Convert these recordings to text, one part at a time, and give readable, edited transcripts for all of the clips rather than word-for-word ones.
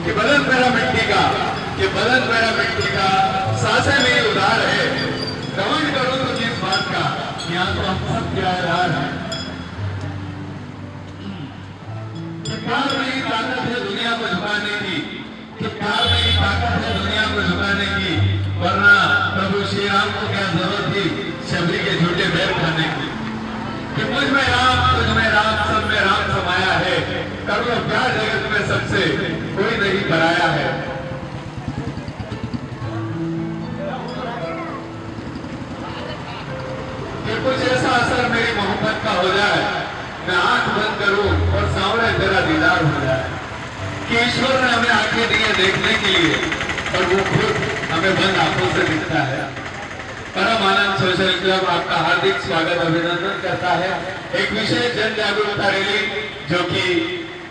कि बदन मेरा मिट्टी का, कि बदन मेरा मिट्टी का, सांसें मेरी उधार है। घमंड करो तो जिस बात का, यहाँ तो हम सब किराएदार हैं। प्यार में ही ताकत है दुनिया को झुकाने की, कि प्यार में ही ताकत है दुनिया को झुकाने की, वरना प्रभु श्री राम को क्या जरूरत थी शबरी के झूठे बैर खाने की। कि मुझ में राम, तुझ में राम, सब में राम समाया है। कर लो प्यार जगत में सबसे, कोई नहीं पराया है। कि कुछ ऐसा असर मेरी मोहब्बत का हो जाए, मैं आंख बंद करूं और सामने तेरा दीदार हो जाए। कि ईश्वर ने हमें आंखें दी है देखने के लिए, और वो खुद हमें बंद आंखों से दिखता है। परम आनंद सोशल क्लब आपका हार्दिक स्वागत अभिनंदन करता है। एक विशेष जन जागरूकता रैली जो कि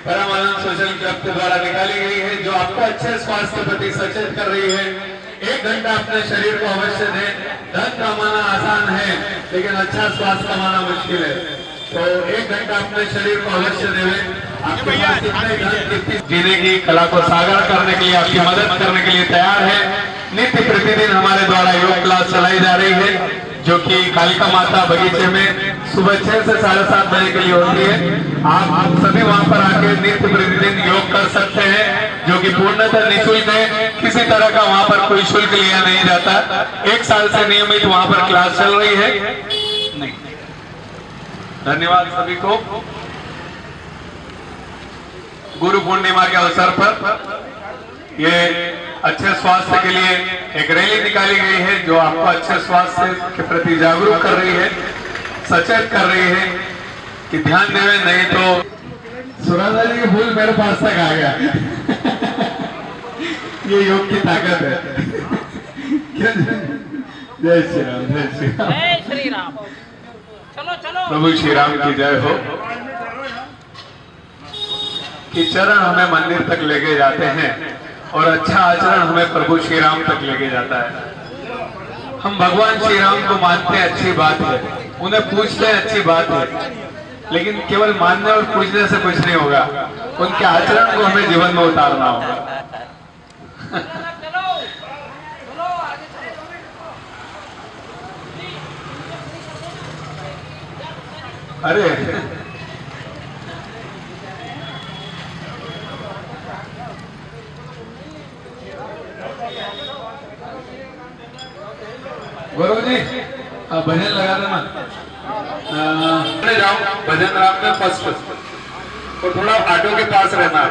परम आनंद सोशल क्लब के द्वारा निकाली गई है, जो आपको अच्छे स्वास्थ्य के प्रति सचेत कर रही है। 1 घंटा अपने शरीर को अवश्य दें। धन कमाना आसान है, लेकिन अच्छा स्वास्थ्य कमाना मुश्किल है। तो 1 घंटा अपने शरीर को अवश्य देवें। आपके पास कितने धन, जीने की कला को साकार करने के लिए, आपकी मदद करने के लिए तैयार है। नित्य प्रतिदिन हमारे द्वारा योग क्लास चलाई जा रही है, जो कि कालिका माता बगीचे में सुबह 6 से 7:30 बजे के लिए होती है। आप सभी वहां पर आके नित्य प्रतिदिन योग कर सकते हैं, जो कि पूर्णतः निःशुल्क है। किसी तरह का वहां पर कोई शुल्क लिया नहीं जाता। 1 साल से नियमित वहां पर क्लास चल रही है। नहीं, धन्यवाद सभी को। गुरु पूर्णिमा के अवसर पर ये अच्छे स्वास्थ्य के लिए एक रैली निकाली गई है, जो आपको अच्छे स्वास्थ्य के प्रति जागरूक कर रही है, सचेत कर रही है कि ध्यान देवे, नहीं तो सुरादा जी की फूल मेरे पास तक आ गया। ये योग की ताकत है। जय श्री राम, जय श्री राम, जय श्री राम। चलो चलो, प्रभु श्री राम की जय हो। कि चरण हमें मंदिर तक लेके जाते हैं और अच्छा आचरण हमें प्रभु श्री राम तक लेके जाता है। हम भगवान श्री राम को मानते हैं, अच्छी बात है, उन्हें पूछते हैं, अच्छी बात है, लेकिन केवल मानने और पूछने से कुछ नहीं होगा। उनके आचरण को हमें जीवन में उतारना होगा। चलो चलो, आगे चलो। अरे गुरु जी भजन लगा देना। जाओ भजन राम में फर्स्ट, और थोड़ा ऑटो के पास रहना।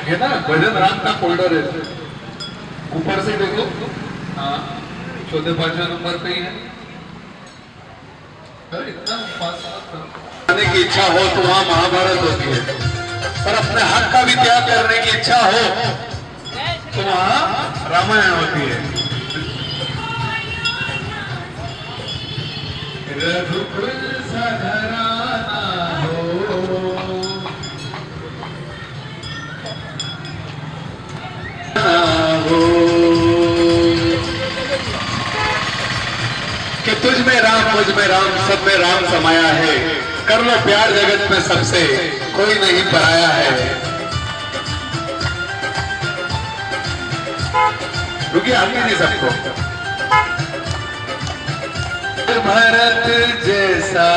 है ना भजन राम का फोल्डर है, ऊपर से देखो। हाँ, 4-5 नंबर पे ही है। इतना करने की इच्छा हो तो वहां महाभारत होती है, पर अपने हक का भी त्याग करने की इच्छा हो तो वहां रामायण होती है। रघुकुल सधराना हो, कि तुझ में राम, मुझ में राम, सब में राम समाया है। कर लो प्यार जगत में सबसे, कोई नहीं पराया है। रुकिए, आगे नहीं सबको। भरत जैसा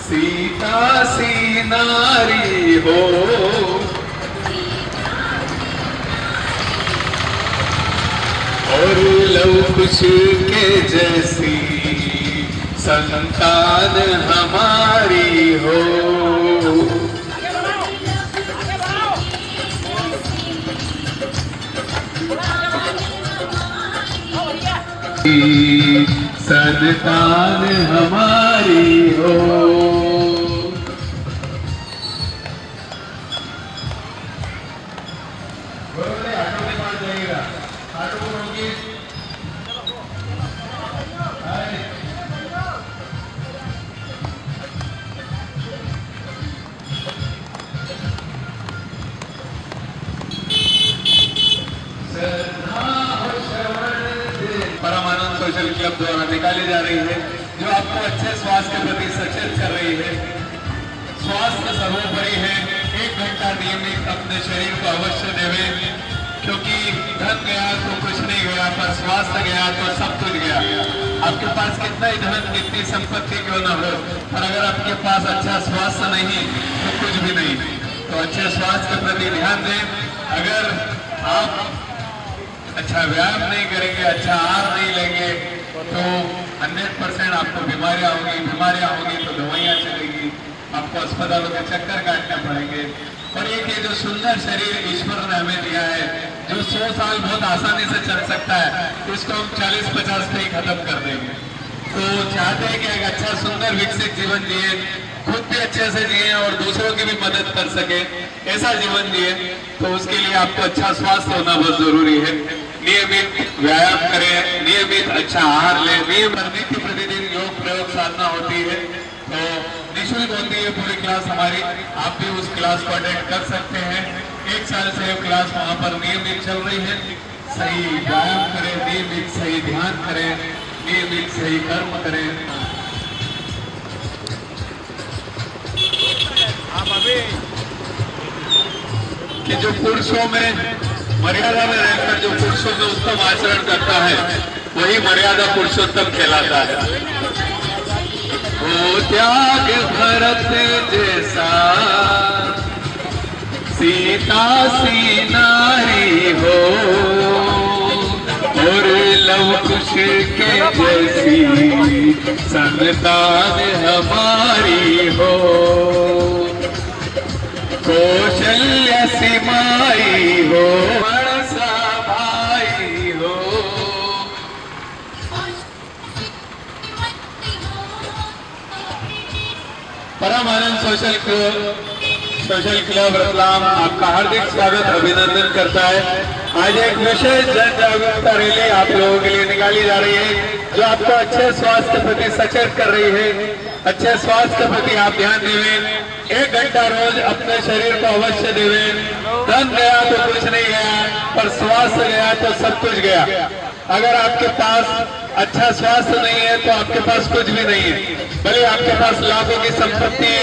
सीता सी नारी हो, और लव कुश के जैसी संतान हमारी हो। संतान हमारी हो। सोशल क्लब द्वारा निकाली जा रही है, जो आपको अच्छे स्वास्थ्य के प्रति सचेत कर रही है। स्वास्थ्य सर्वोपरि है। 1 घंटा नियमित अपने शरीर को अवश्य देवे, क्योंकि धन गया तो कुछ नहीं गया, पर स्वास्थ्य गया तो सब कुछ गया। आपके पास कितना ही धन, कितनी संपत्ति क्यों ना हो, पर अगर आपके पास अच्छा स्वास्थ्य नहीं तो कुछ भी नहीं। तो अच्छे स्वास्थ्य के प्रति ध्यान दें। अगर आप अच्छा व्यायाम नहीं करेंगे, अच्छा आहार नहीं लेंगे, तो 100% आपको बीमारियां होंगी तो दवाइयां चलेगी, आपको अस्पतालों के चक्कर काटने पड़ेंगे। और एक ये जो सुंदर शरीर ईश्वर ने हमें दिया है, जो 100 साल बहुत आसानी से चल सकता है, इसको हम 40-50 में ही खत्म कर देंगे। तो चाहते हैं कि एक अच्छा सुंदर विकसित जीवन जिए, खुद भी अच्छे से जिए और दूसरों की भी मदद कर सके, ऐसा जीवन जिए। तो उसके लिए आपको अच्छा स्वास्थ्य होना बहुत जरूरी है। नियमित व्यायाम करें, नियमित अच्छा आहार लें, नित्य प्रतिदिन योग प्रयोग साधना होती है, तो निःशुल्क होती है पूरी क्लास हमारी। आप भी उस क्लास को अटेंड कर सकते हैं। 1 साल से क्लास वहाँ पर नियमित चल रही है। सही व्यायाम करें, नियमित सही ध्यान करें, नियमित सही कर्म करें। कि जो पुरुषों में मर्यादा में रहकर जो पुरुषों में उत्तम आचरण करता है, वही मर्यादा पुरुषोत्तम कहलाता है। वो त्याग भरत जैसा सीता सी नारी हो, और लव कुश के जैसी संतान हमारी हो। कौशल्य सिमाई हो, मनसा भाई हो। परम आनंद सोशल क्लब रतलाम आपका हार्दिक स्वागत अभिनंदन करता है। आज एक विशेष जन जागरूकता रैली आप लोगों के लिए निकाली जा रही है, जो आपको अच्छे स्वास्थ्य के प्रति सचेत कर रही है। अच्छे स्वास्थ्य के प्रति आप ध्यान देवें। 1 घंटा रोज अपने शरीर को अवश्य देवें। धन गया तो कुछ नहीं गया, पर स्वास्थ्य गया तो सब कुछ गया। अगर आपके पास अच्छा स्वास्थ्य नहीं है तो आपके पास कुछ भी नहीं है। भले आपके पास लाखों की संपत्ति,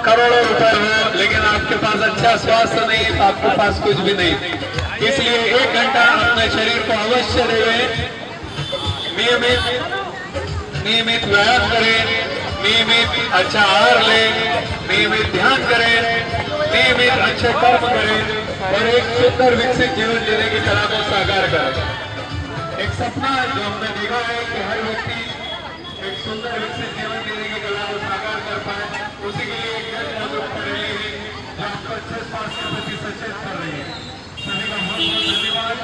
करोड़ों रुपए हो, लेकिन आपके पास अच्छा स्वास्थ्य नहीं है तो आपके पास कुछ भी नहीं। इसलिए 1 घंटा अपने शरीर को अवश्य देवें। नियमित व्यायाम करें, नियमित अच्छा आहार लें, नियमित ध्यान करें, नियमित अच्छे कर्म करें और एक सुंदर विकसित जीवन जीने की कला को साकार करें। एक सपना जो हमने देखा है कि हर व्यक्ति एक सुंदर विकसित जीवन जीने की कला को साकार कर पाए, उसी के लिए एक जन जागरूकता रैली है जो आपको अच्छे स्वास्थ्य के प्रति सचेत कर रही है। सभी का बहुत बहुत धन्यवाद।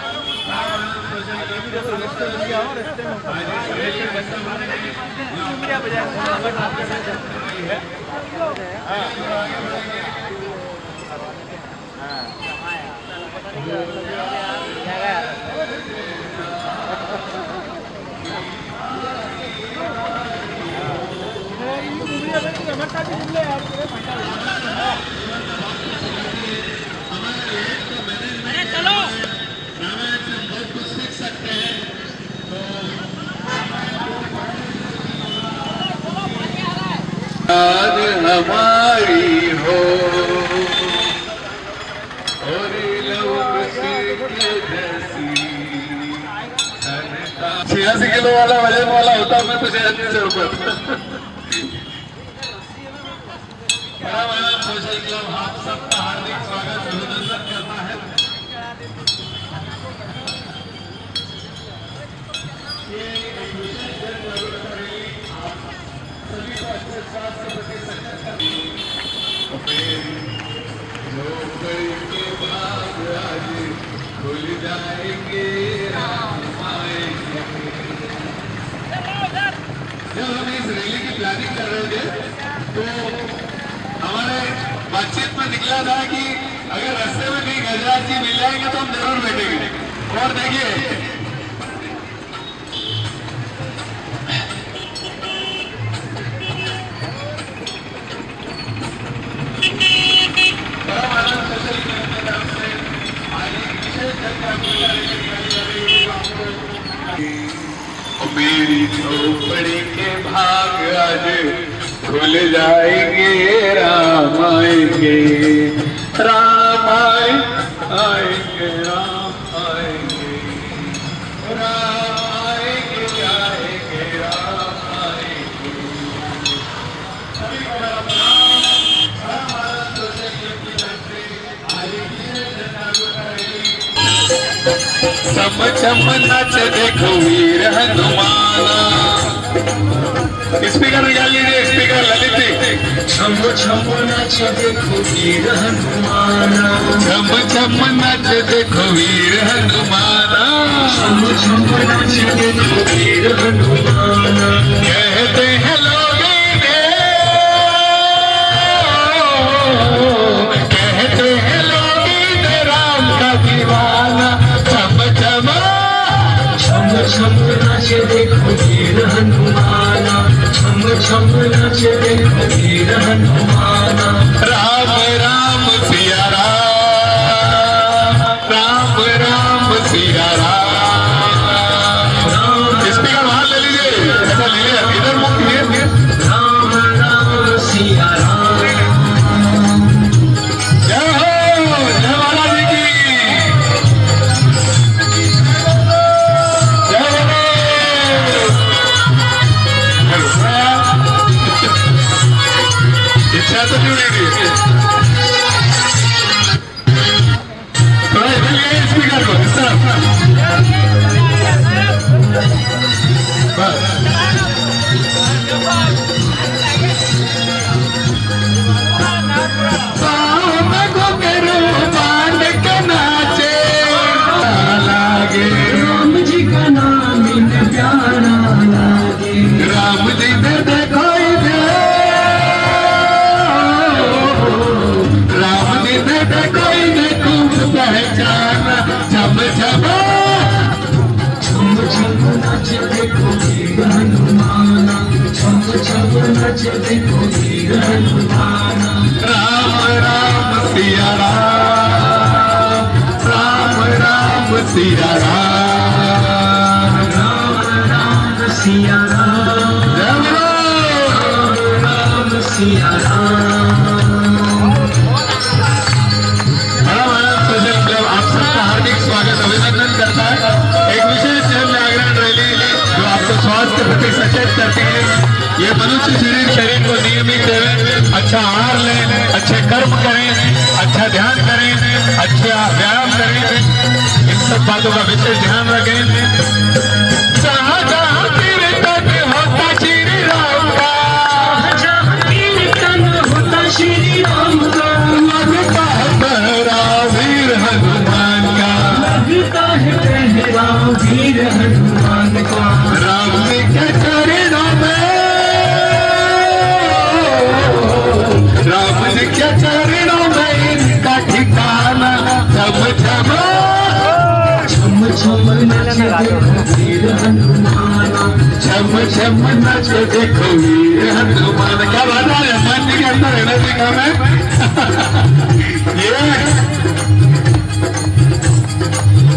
अरे चलो आज हमारी हो, और जैसी 86 किलो वाला वजन वाला होता मैं तो शायद नहीं चल पाता। सोशल क्लब आप सबका हार्दिक स्वागत अभिनंदन करता है। ये एक विशेष जन जागरूकता रैली सभी को अच्छे स्वास्थ्य के प्रति सचेत करती के बाद आज खुल जाएंगे, राम आएंगे। जब हम इस रैली की प्लानिंग कर रहे थे तो हमारे बातचीत में निकला था कि अगर रास्ते में कहीं गजराज जी मिल जाएंगे तो हम जरूर बैठेंगे। और देखिए मेरी झोपड़ी के भाग आज खुल जाएंगे, राम आएंगे, राम आएंगे, राम आएंगे, राम आएंगे, आएंगे, राम आएंगे। चम चम नच देखो वीर हनुमाना। स्पीकर निकाल लीजिए, स्पीकर ललित जी। छम छम नच देखो वीर हनुमाना, चम चम नच देखो वीर हनुमाना, छम छम नच देखो वीर हनुमाना। कहते हैं लोग कहते हैं लोग राम का दीवाना। चम चम छम छम नच देखो वीर हनुमाना, छम छम नच देखो वीर हनुमाना। राम राम सिया राम, राम राम सिया राम। स्पीकर बाहर ले लीजिए, ऐसा ले लीजिए, इधर मुख लीजिए। राम राम सिया राम। जय हो, जय माता जी की, जय हो। इच्छा तो क्यों नहीं रही? थोड़ा इधर लिए स्पीकर को, इस तरफ। बस। पाँव में घुंघरू बांध के नाचे लागे, राम जी का नाम इन्हें प्यारा लागे। राम जी ने देखो इधर, राम जी ने देखो इन्हें खूब पहचाना। छम छम छम छम नच देखो वीर हनुमाना, छम छम नच देखो वीर हनुमाना। राम राम सिया राम, राम राम सिया राम। राम राम सिया राम, जय बोलो। राम सिया राम। बड़ा सोशल क्लब आप सबका हार्दिक स्वागत अभिनंदन करता है। एक विशेष जन जागरण रैली जो आपको स्वास्थ्य के प्रति सचेत करती है। ये मनुष्य शरीर को नियमित देवे, अच्छा आहार लें, अच्छे कर्म करें, अच्छा ध्यान करें, अच्छा व्यायाम करें, इन सब बातों का विशेष ध्यान रखें। जहाँ जहाँ कीर्तन होता श्री राम का, जहाँ कीर्तन होता श्री राम का, लगता है पहरा वीर हनुमान का, लगता है पहरा वीर हनुमान का। राम जी के चरणों में, राम जी के चरणों में इनका ठिकाना। छम छम छम छम नच देखो वीर हनुमाना, छम छम नच देखो वीर हनुमान। क्या बात है, हनुमान जी के अंदर एनर्जी कम है। ये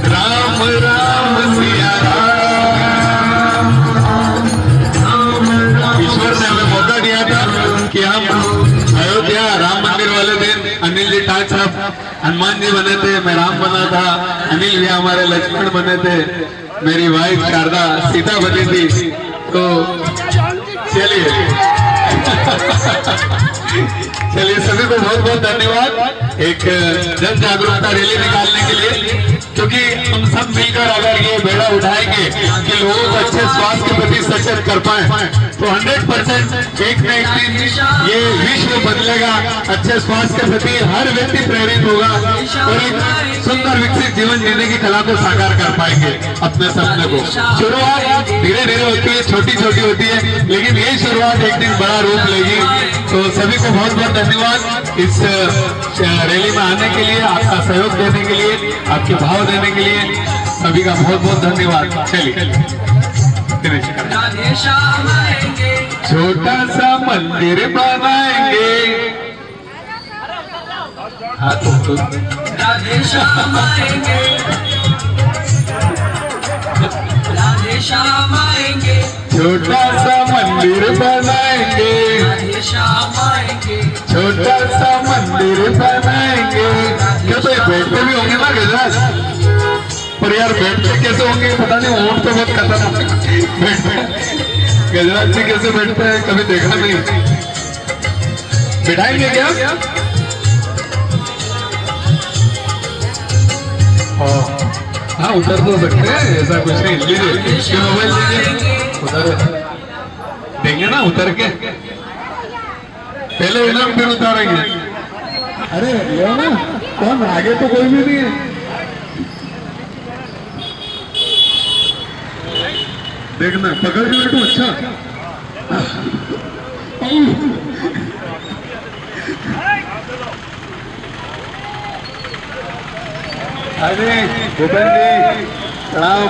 राम राम सिया राम। राम राम। ईश्वर ने हमें मौका दिया था कि हम अयोध्या राम मंदिर वाले दिन अनिल जी ठाक साहब हनुमान जी बने थे, मैं राम बना था, अनिल भी हमारे लक्ष्मण बने थे, मेरी वाइफ शारदा सीता बनी थी। तो चलिए चलिए सभी को बहुत बहुत धन्यवाद एक जन जागरूकता रैली निकालने के लिए, क्योंकि हम सब मिलकर अगर ये बेड़ा उठाएंगे कि लोगों को अच्छे स्वास्थ्य के प्रति सचेत कर पाए तो 100% एक न एक दिन ये विश्व बदलेगा। अच्छे स्वास्थ्य के प्रति हर व्यक्ति प्रेरित होगा और एक सुंदर विकसित जीवन जीने की कला को साकार कर पाएंगे अपने सपने को। शुरुआत धीरे धीरे होती है, छोटी छोटी होती है, लेकिन ये शुरुआत एक दिन बड़ा रूप लेगी। तो सभी को बहुत बहुत धन्यवाद इस रैली में आने के लिए, आपका सहयोग देने के लिए, आपके भाव देने के लिए सभी का बहुत बहुत धन्यवाद। चलिए छोटा सा मंदिर बनाएंगे, हाथ तो राधे श्याम आएंगे, राधे राधे श्याम आएंगे, छोटा सा मंदिर बनाएंगे, राधे श्याम आएंगे, छोटा सा मंदिर बनाएंगे। क्या तो ये बैठते भी होंगे ना गजराज? पर यार बैठते कैसे होंगे पता नहीं, ऊँट तो बहुत खतरनाक बैठते। गजराज जी कैसे बैठते हैं कभी देखा नहीं। बिठाएंगे क्या? हाँ उतर तो सकते हैं, ऐसा कुछ नहीं। लीजिए ये मोबाइल लीजिए, उतर देंगे ना उतर के, पहले इनाम फिर उतारेंगे। अरे लो ना, कौन आगे तो कोई भी नहीं है। देखना पकड़ के बैठो। अच्छा अरे भूपेन जी प्रणाम।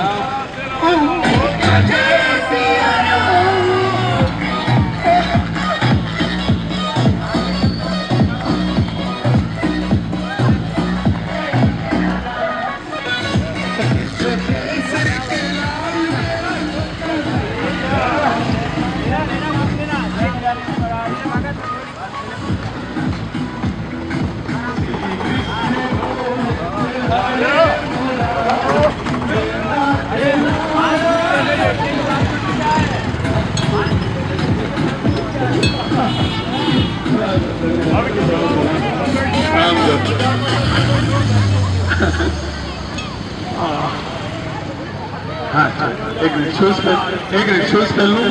हाँ एक रिक्शूज कर लूँ।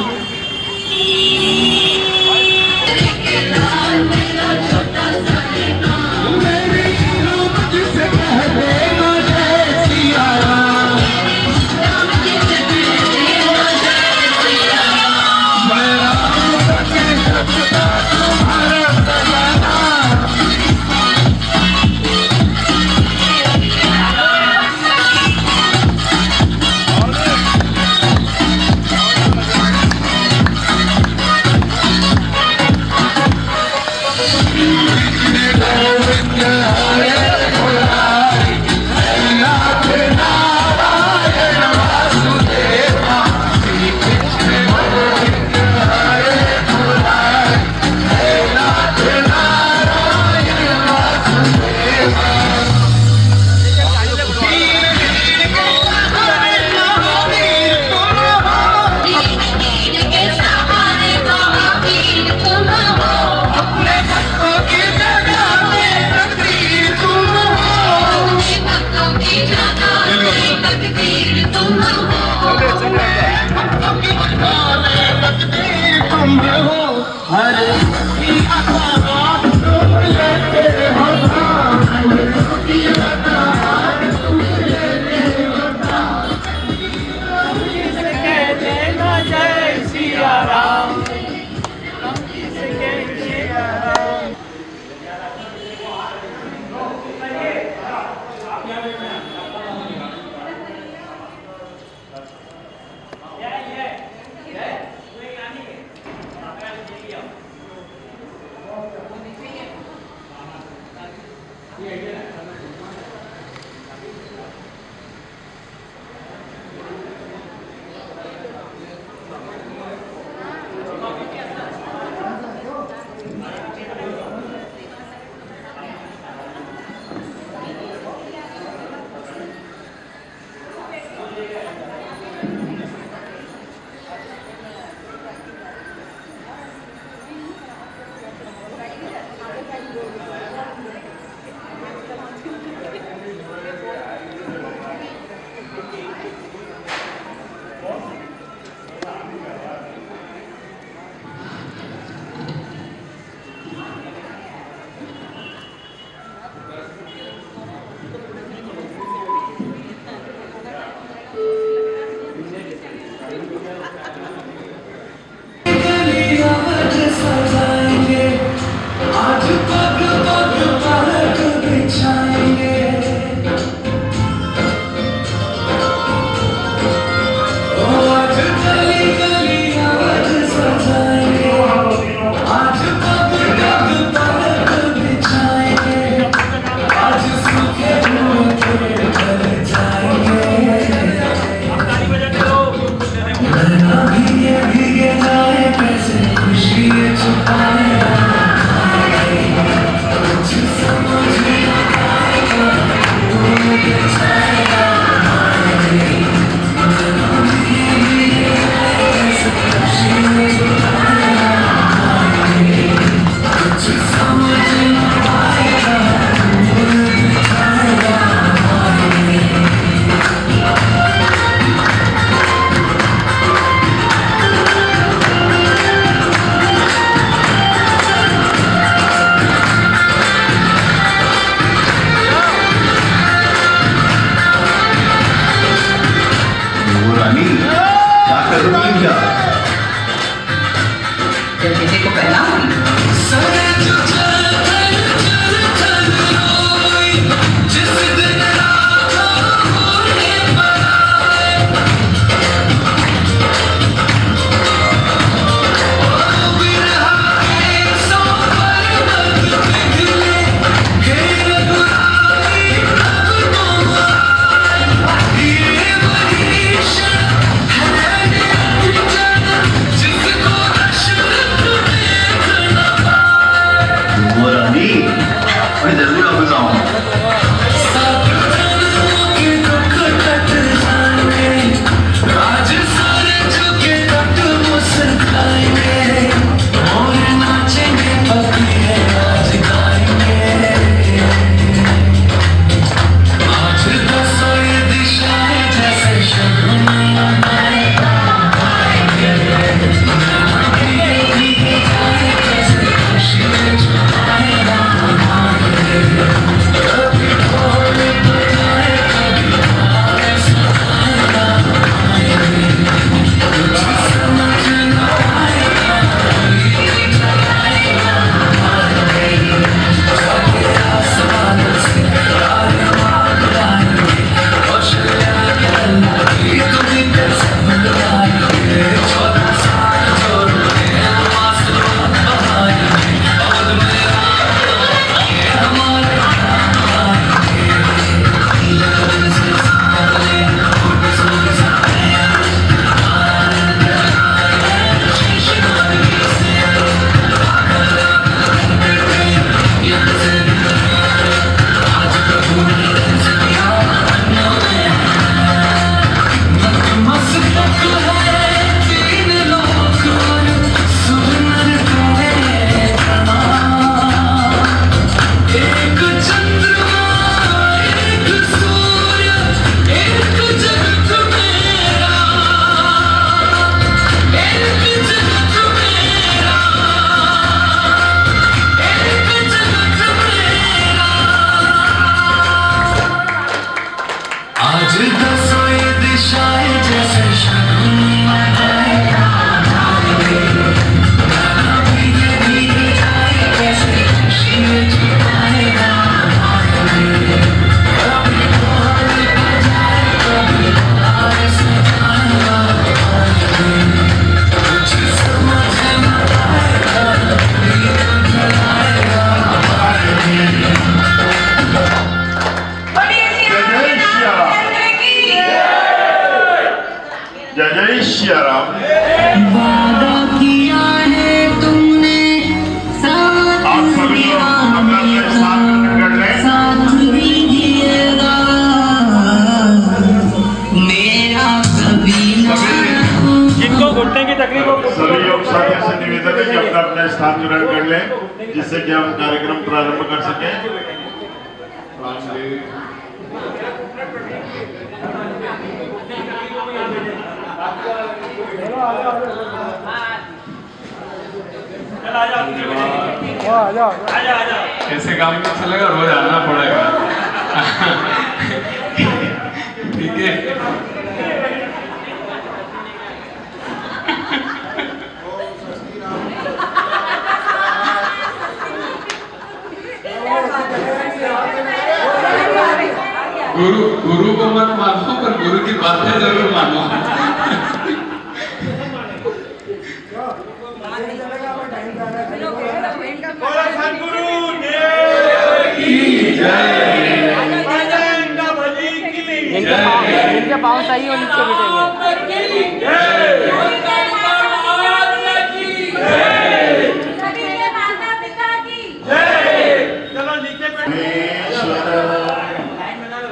तो बेटे को प्रणाम। मैं जरूर वापस आऊंगा। जय श्री राम। वादा किया है तुमने आप सभी लोग अपना अपना स्थान ग्रहण कर लें। साथ दीजिएगा मेरा कभी जिनको घुटने की तकलीफ हो सभी योग साथियों से निवेदन है कि अपना अपना स्थान ग्रहण कर लें, जिससे कि हम कार्यक्रम प्रारंभ कर सकें। ऐसे काम में चलेगा, रोज आना पड़ेगा। ठीक है। गुरु को मत मानो, पर गुरु की बातें जरूर मानो। जिनके पाँव सही हो नीचे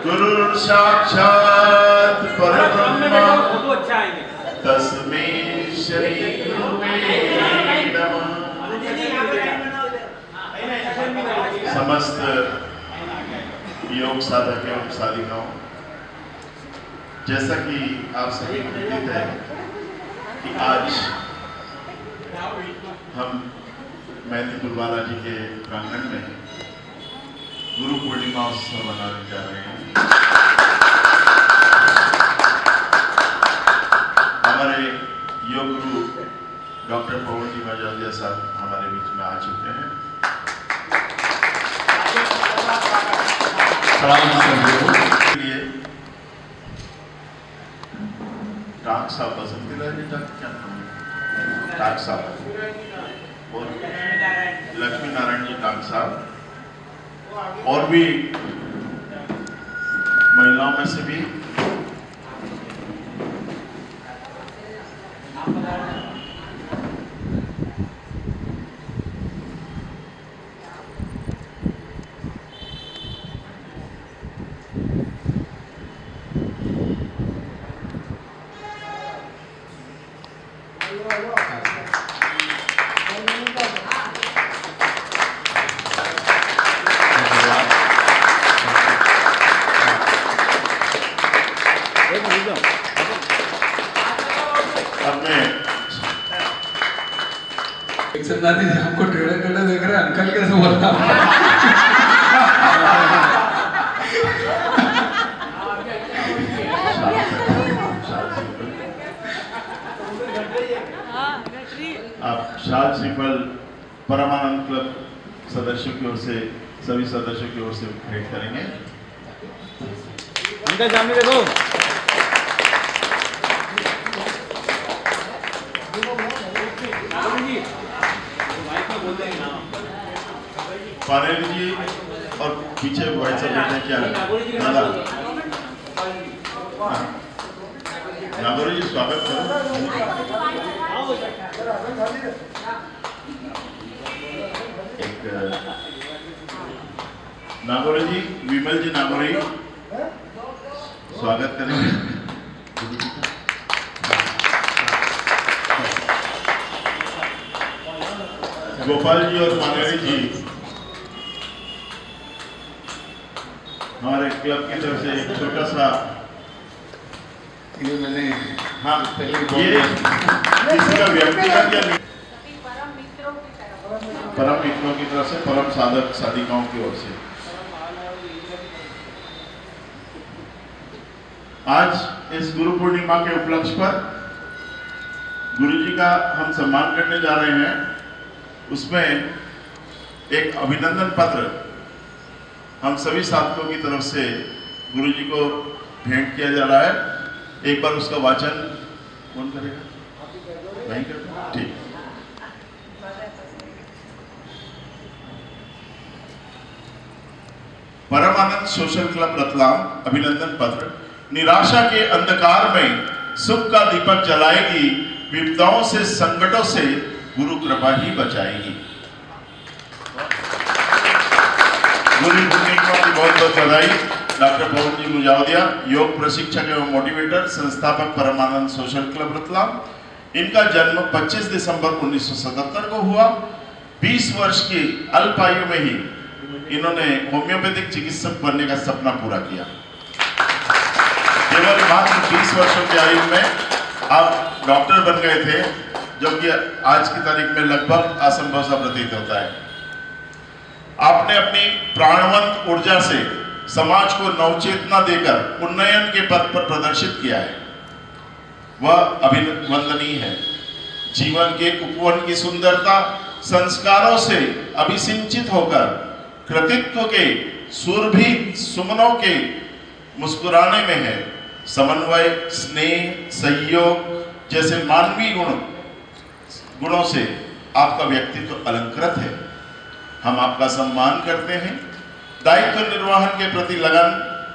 गुरु साक्षात परब्रह्म तस्मै श्री गुरुवे नमः। समस्त योग साधक एवं साधिकाओं, जैसा कि आप सभी को विदित है कि आज हम मेहंदीपुर बालाजी के प्रांगण में गुरु पूर्णिमा उत्सव मनाने जा रहे हैं। हमारे योग गुरु डॉक्टर पवन जी मजादिया साहब हमारे बीच में आ चुके हैं। लिए टाक साहब बसंती लाल जी क्या टाक साहब और लक्ष्मी नारायण जी टाक साहब और भी महिलाओं में से भी दादी जी हमको टेढ़े टेढ़े देख रहे हैं, अंकल कैसे बोलता आप शाद श्रीफल परमानंद क्लब सदस्यों की ओर से सभी सदस्यों की ओर से भेंट करेंगे। उनका सामने देखो। पारेल जी और पीछे भाई साहब बैठे क्या नागौरी जी स्वागत करो। एक नागौरी जी विमल जी नागौरी स्वागत करेंगे। गोपाल जी और मानेरी जी हमारे क्लब की तरफ से एक छोटा सा ये मैंने हाँ ये किसी का व्यक्तिगत या परम मित्रों की तरफ से परम साधक साधिकाओं की ओर से आज इस गुरु पूर्णिमा के उपलक्ष्य पर गुरु जी का हम सम्मान करने जा रहे हैं। उसमें एक अभिनंदन पत्र हम सभी साधकों की तरफ से गुरु जी को भेंट किया जा रहा है। एक बार उसका वाचन कौन करेगा? नहीं करना? ठीक। परमानंद सोशल क्लब रतलाम अभिनंदन पत्र। निराशा के अंधकार में सुख का दीपक जलाएगी, विपदाओं से संकटों से गुरु कृपा ही बचाएगी। गुरु पूर्णिमा की बहुत बहुत बधाई। डॉक्टर पवन जी मुजावदिया, योग प्रशिक्षक एवं मोटिवेटर, संस्थापक परमानंद सोशल क्लब रतलाम। इनका जन्म 25 दिसंबर 1977 को हुआ। 20 वर्ष की अल्प आयु में ही इन्होंने होम्योपैथिक चिकित्सक बनने का सपना पूरा किया। केवल मात्र 20 वर्षों की आयु में आप डॉक्टर बन गए थे, जो कि आज की तारीख में लगभग असंभव सा प्रतीत होता है। आपने अपनी प्राणवंत ऊर्जा से समाज को नवचेतना देकर उन्नयन के पथ पर प्रदर्शित किया है, वह अभिनंदनीय है। जीवन के उपवन की सुंदरता संस्कारों से अभिसिंचित होकर कृतित्व के सुरभि सुमनों के मुस्कुराने में है। समन्वय, स्नेह, सहयोग जैसे मानवीय गुणों से आपका व्यक्तित्व अलंकृत है। हम आपका सम्मान करते हैं। दायित्व निर्वहन के प्रति लगन,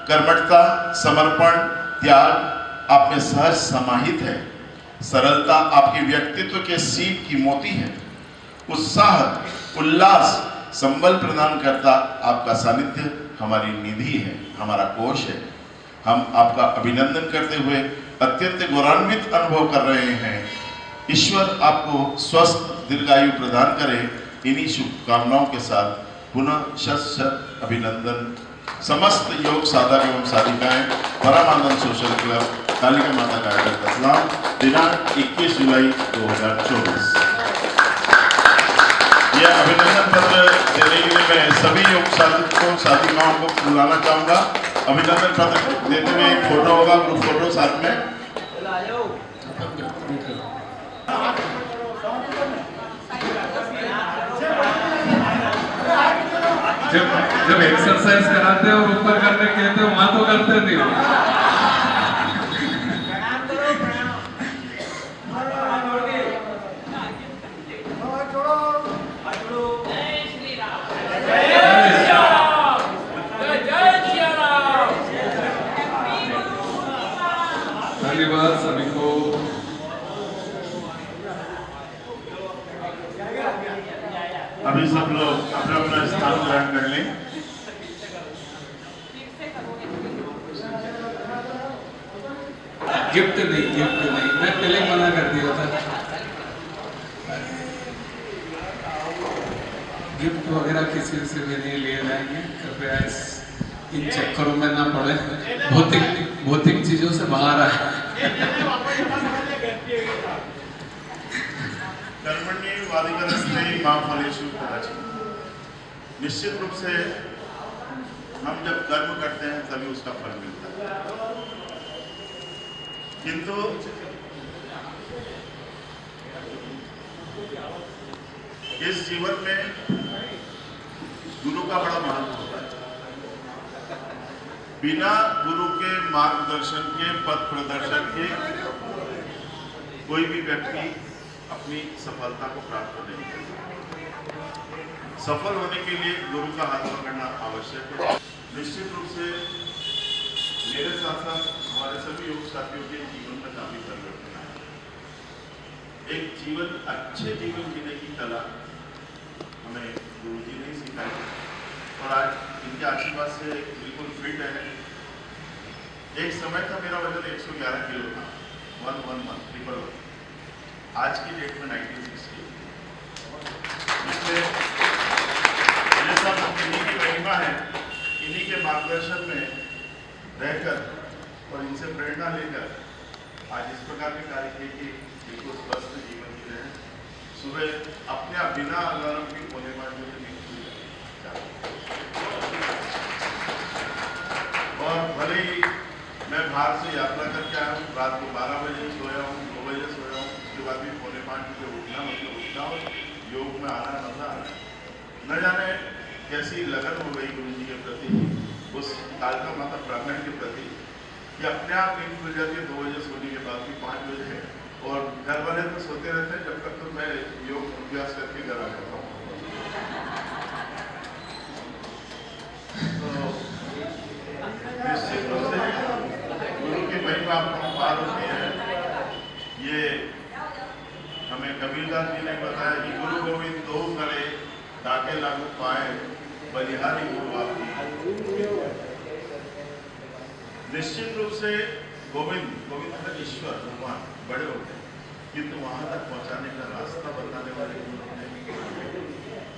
कर्मठता, समर्पण, त्याग आप में सहज समाहित है। सरलता आपके व्यक्तित्व के सीप की मोती है। उत्साह, उल्लास, संबल प्रदान करता आपका सानिध्य हमारी निधि है, हमारा कोष है। हम आपका अभिनंदन करते हुए अत्यंत गौरवान्वित अनुभव कर रहे हैं। ईश्वर आपको स्वस्थ दीर्घायु प्रदान करे। इन्हीं शुभकामनाओं के साथ पुनः शत शत अभिनंदन। समस्त योग साधक एवं साधिकाएं परमानंद सोशल क्लब कालिका माता गार्डन रतलाम, दिनांक 21 जुलाई 2024। यह अभिनंदन पत्र देने के लिए मैं सभी योग साधकों साधिकाओं को बुलाना चाहूंगा। अभिनंदन पत्र देते हुए एक फोटो होगा, ग्रुप फोटो साथ में। जब एक्सरसाइज कराते हो और ऊपर करने कहते हो वहां तो करते नहीं हो। धन्यवाद सभी को। अभी सब लोग अपना अपना स्थान ग्रहण कर लें। गिफ्ट नहीं, मैं पहले मना कर दिया था। गिफ्ट वगैरह किसी से भी नहीं लिए जाएंगे, कृपया इन चक्करों में ना पड़े। भौतिक चीजों से बाहर आए। कर्मण्येवाधिकारस्ते मा फलेषु कदाचित्। निश्चित रूप से हम जब कर्म करते हैं तभी उसका फल मिलता है, किंतु इस जीवन में गुरु का बड़ा महत्व होता है। बिना गुरु के मार्गदर्शन के, पथ प्रदर्शन के कोई भी व्यक्ति अपनी सफलता को प्राप्त नहीं कर। सफल होने के लिए गुरु का हाथ पकड़ना आवश्यक है। निश्चित रूप से मेरे साथ साथ हमारे सभी योग साथियों के जीवन में काफी परिवर्तन आया। एक जीवन, अच्छे जीवन जीने की कला हमें गुरुजी ने सिखाई और आज इनके आशीर्वाद से बिल्कुल फिट है। एक समय था मेरा वजन 111 किलो था, 111 आज की डेट में 1960। इसलिए ये सब इन्हीं की महिमा है। इन्हीं के मार्गदर्शन में रहकर और इनसे प्रेरणा लेकर आज इस प्रकार के कार्य किए कि बिल्कुल स्वस्थ जीवन जी रहे हैं। सुबह अपने आप बिना अलार्म के पौने 5 बजे और भले ही मैं बाहर से यात्रा करके आया हूँ, रात को 12 बजे सोया हूँ, 2 बजे सोया हूँ, उसके बाद भी पौने 5 बजे उठना मतलब उठना और योग में आना मजा आ रहा है। न जाने कैसी लगन हो गई गुरु जी के प्रति, उस कालका माता ब्राह्मण के प्रति कि अपने आप नींद खुल जाती है 2 बजे सोने के बाद भी 5 बजे है और घर वाले तो सोते रहते हैं जब तक तो मैं योग अभ्यास करके घर आ जाता हूँ। तो निश्चित रूप से गुरु की महिमा आपको पार होती है। ये हमें कबीरदास जी ने बताया कि गुरु गोविंद दो करे ताके लागू पाए बलिहारी गुरु आपकी। निश्चित रूप से गोविंद मतलब ईश्वर भगवान बड़े होते हैं, किंतु वहां तक पहुंचाने का रास्ता बताने वाले गुरु होते हैं।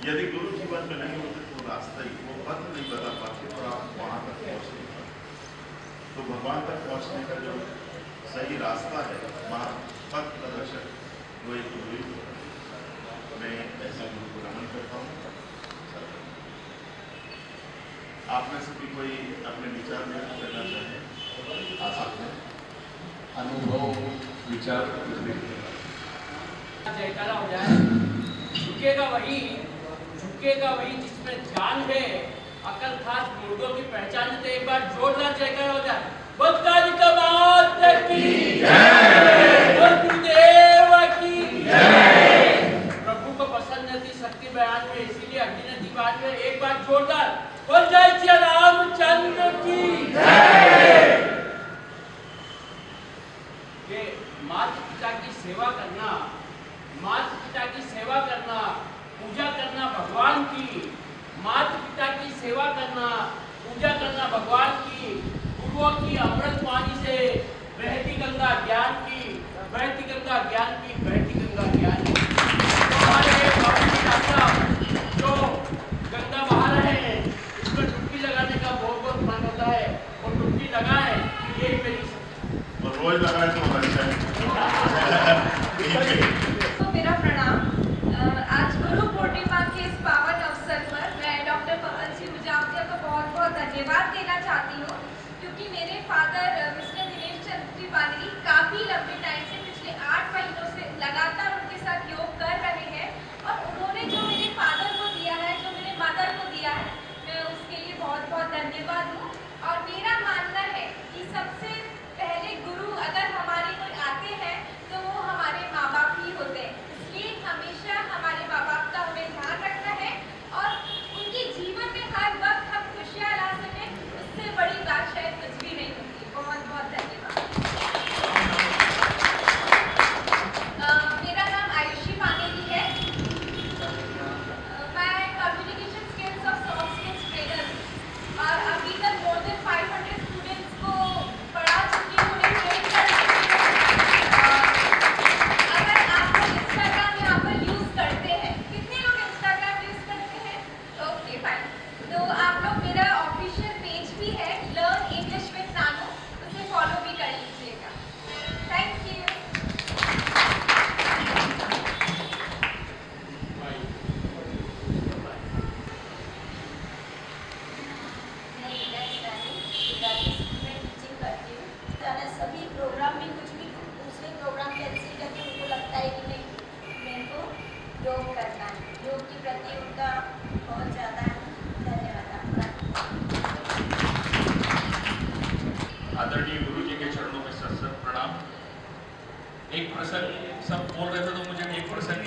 यदि गुरु जीवन में नहीं होते तो रास्ता ही, वो पथ नहीं बता पाते और आप वहां तक पहुंच नहीं पाते। तो भगवान तक पहुंचने का जो सही रास्ता है, वहां पथ प्रदर्शक वो एक गुरु ही होता है। मैं ऐसे गुरु को नमन करता हूँ। आप में से भी कोई अपने विचार व्यक्त करना चाहे आ सकते हैं। अनुभव विचार जयकारा हो जाए। झुकेगा वही जिसमें ध्यान है, अकल खास मुर्दों की पहचान है। एक बार जोरदार जयकारा हो जाए। बदकाली का बात की जय, गुरुदेव की जय। प्रभु को पसंद थी शक्ति बयान में, इसीलिए अग्नि ने दीवार में एक बार जोरदार बोल जय श्री रामचंद्र की जय। ये माता पिता की सेवा करना, माता पिता की सेवा करना, पूजा करना भगवान की, माता पिता की सेवा करना, पूजा करना भगवान की, गुरुओं की अमृत वाणी से बहती गंगा ज्ञान की, बहती गंगा ज्ञान की, बहती गंगा ज्ञान की। तो हमारे बाबा जो गंगा बहा रहे हैं, इसमें डुबकी लगाने का बहुत मन होता है और डुबकी लगाए, ये मेरी और रोज लगाए तो अच्छा है। तो मेरा प्रणाम। आज गुरु पूर्णिमा के इस पावन अवसर पर मैं डॉक्टर पवन सिंह मुजावरिया को बहुत बहुत धन्यवाद देना चाहती हूँ, क्योंकि मेरे फादर मिस्टर दिनेश चंद्र त्रिपाठी काफ़ी लंबे टाइम से पिछले 8 महीनों से लगा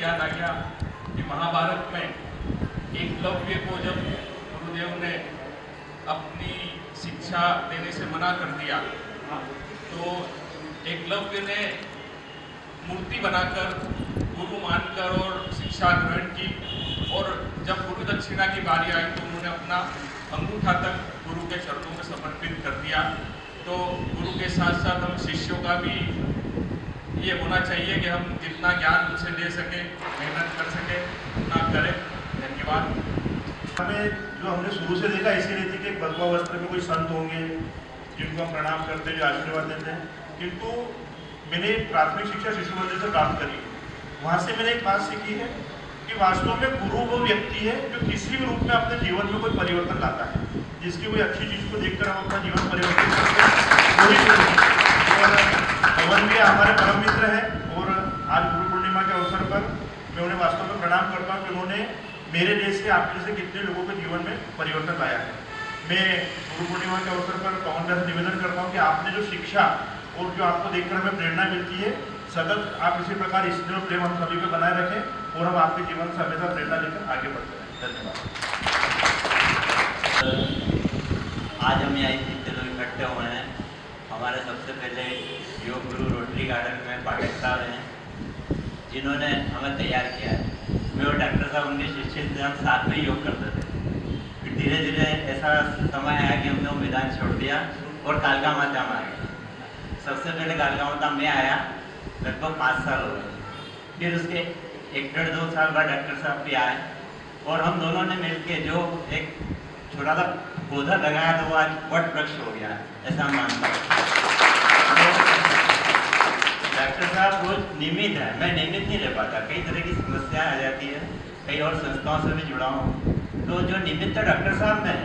याद आ गया कि महाभारत में एकलव्य को जब गुरुदेव ने अपनी शिक्षा देने से मना कर दिया तो एकलव्य ने मूर्ति बनाकर गुरु मानकर और शिक्षा ग्रहण की, और जब गुरु दक्षिणा की बारी आई तो उन्होंने अपना अंगूठा तक गुरु के चरणों में समर्पित कर दिया। तो गुरु के साथ साथ हम शिष्यों का भी ये होना चाहिए कि हम जितना ज्ञान उनसे ले सके, मेहनत कर सके, उतना करें। धन्यवाद। हमें जो हमने शुरू से देखा इसी रीति के भगवा वस्त्र में कोई संत होंगे जिनको हम प्रणाम करते हैं, जो आशीर्वाद देते हैं, किंतु मैंने प्राथमिक शिक्षा शिशु मंदिर से प्राप्त करी। वहाँ से मैंने एक बात सीखी है कि वास्तव में गुरु वो व्यक्ति है जो किसी भी रूप में अपने जीवन में कोई परिवर्तन लाता है, जिसकी कोई अच्छी चीज़ को देखकर हम अपना जीवन परिवर्तन करते हैं। और पवन भी हमारे परम मित्र हैं और आज गुरु पूर्णिमा के अवसर पर मैं उन्हें वास्तव में प्रणाम करता हूँ कि उन्होंने मेरे देश से आप जैसे कितने लोगों के जीवन में परिवर्तन लाया है। मैं गुरु पूर्णिमा के अवसर पर पवन से निवेदन करता हूँ कि आपने जो शिक्षा और जो आपको देखकर हमें प्रेरणा मिलती है, सतत आप इसी प्रकार स्नेह प्रेम हम सभी पे बनाए रखें और हम आपके जीवन से हमेशा प्रेरणा लेकर आगे बढ़ते हैं। धन्यवाद। आज हम यहाँ इतने लोग इकट्ठे हुए हैं। हमारे सबसे पहले योग गुरु रोटरी गार्डन में पाठक साहब हैं जिन्होंने हमें तैयार किया है। मैं और डॉक्टर साहब उनके शिष्य से हम साथ में योग करते थे। फिर धीरे धीरे ऐसा समय आया कि हमने वो मैदान छोड़ दिया और कालका माता में आ गए। सबसे पहले कालका माता में आया, लगभग 5 साल हो गए। फिर उसके 1-1.5-2 साल बाद डॉक्टर साहब भी आए और हम दोनों ने मिलके जो एक छोटा सा पौधा लगाया तो वो आज वट वृक्ष हो गया, ऐसा हम मानता हूँ। डॉक्टर साहब रोज नियमित है, मैं नियमित नहीं रह पाता, कई तरह की समस्याएं आ जाती है, कई और संस्थाओं से भी जुड़ा हूँ। तो जो नियमित डॉक्टर साहब में है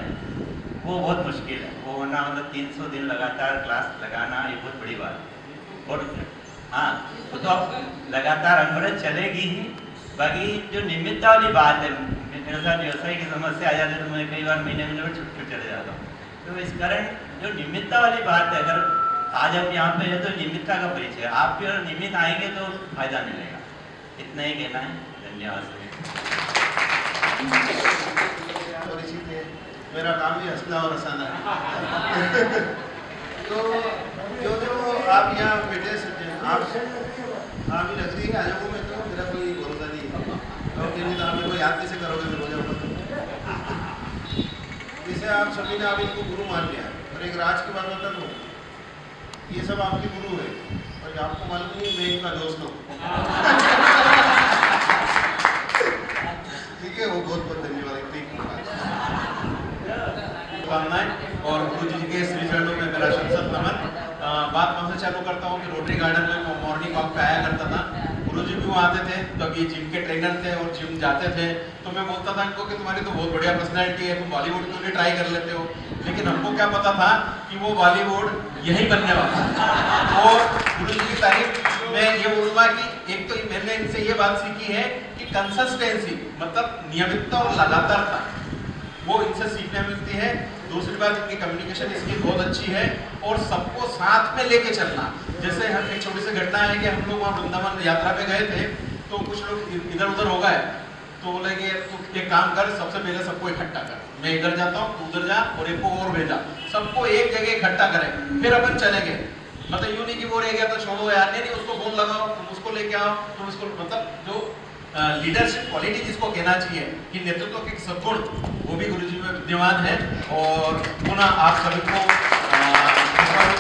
वो बहुत मुश्किल है। वो होना मतलब 300 दिन लगातार क्लास लगाना ये बहुत बड़ी बात है। और हाँ, वो तो अब लगातार अनवरत चलेगी ही। बाकी जो नियमितता वाली बात है, मेरे साथ व्यवसाय की समस्या आ जाती है तो मैं कई बार महीने में छुट्टी चले जाता हूँ। तो इस कारण जो नियमितता वाली बात है, अगर आज हम यहाँ पे है तो नियमितता का परिचय, आप भी अगर नियमित आएंगे तो फायदा मिलेगा। इतना ही कहना है। धन्यवाद। मेरा काम भी हंसना और हंसाना है। तो जो आप यहाँ बैठे आप ही नजदीक आ जाओगे, मैं तो मेरा कोई भरोसा नहीं है और तो आप मेरे को याद कैसे करोगे मैं रोजा पर। जैसे आप सभी ने आप इनको गुरु मान लिया और एक राज की बात बता दूँ, ये सब आपके गुरु है और आपको मालूम नहीं मैं इनका दोस्त हूँ। ठीक है, वो बहुत बहुत धन्यवाद। और गुरु जी के श्री चरणों में मेरा शत नमन। बात मैं से चालू करता हूँ कि रोटरी गार्डन में मॉर्निंग वॉक पे आया करता था। गुरु जी भी वहाँ आते थे, तो अभी जिम के ट्रेनर थे और जिम जाते थे, तो मैं बोलता था इनको कि तुम्हारी तो बहुत बढ़िया पर्सनैलिटी है, तुम बॉलीवुड क्यों नहीं ट्राई कर लेते हो। लेकिन हमको क्या पता था कि वो बॉलीवुड यही बनने वाला। और गुरु जी की तारीफ मैं ये बोलूँगा कि एक तो मैंने इनसे ये बात सीखी है कि कंसिस्टेंसी मतलब नियमितता और लगातारता वो इनसे सीखने मिलती है। दूसरी बात, इनकी कम्युनिकेशन स्किल बहुत अच्छी है और सबको साथ में लेके चलना। जैसे हम एक छोटी सी घटना है कि हम लोग वहाँ वृंदावन यात्रा पे गए थे, तो कुछ लोग इधर उधर हो गए, तो बोले कि तू एक काम कर, सबसे पहले सबको इकट्ठा कर, मैं इधर जाता हूँ तू उधर जा और एक को और भेजा, सबको एक जगह इकट्ठा करें, फिर अपन चले गए। मतलब यूं नहीं कि वो रह गया तो छोड़ो यार, नहीं उसको फोन लगाओ, तुम उसको लेके आओ, तुम उसको, मतलब जो लीडरशिप क्वालिटी जिसको कहना चाहिए कि नेतृत्व के सद्गुण वो भी गुरुजी में विद्यमान है। और पुनः आप सभी को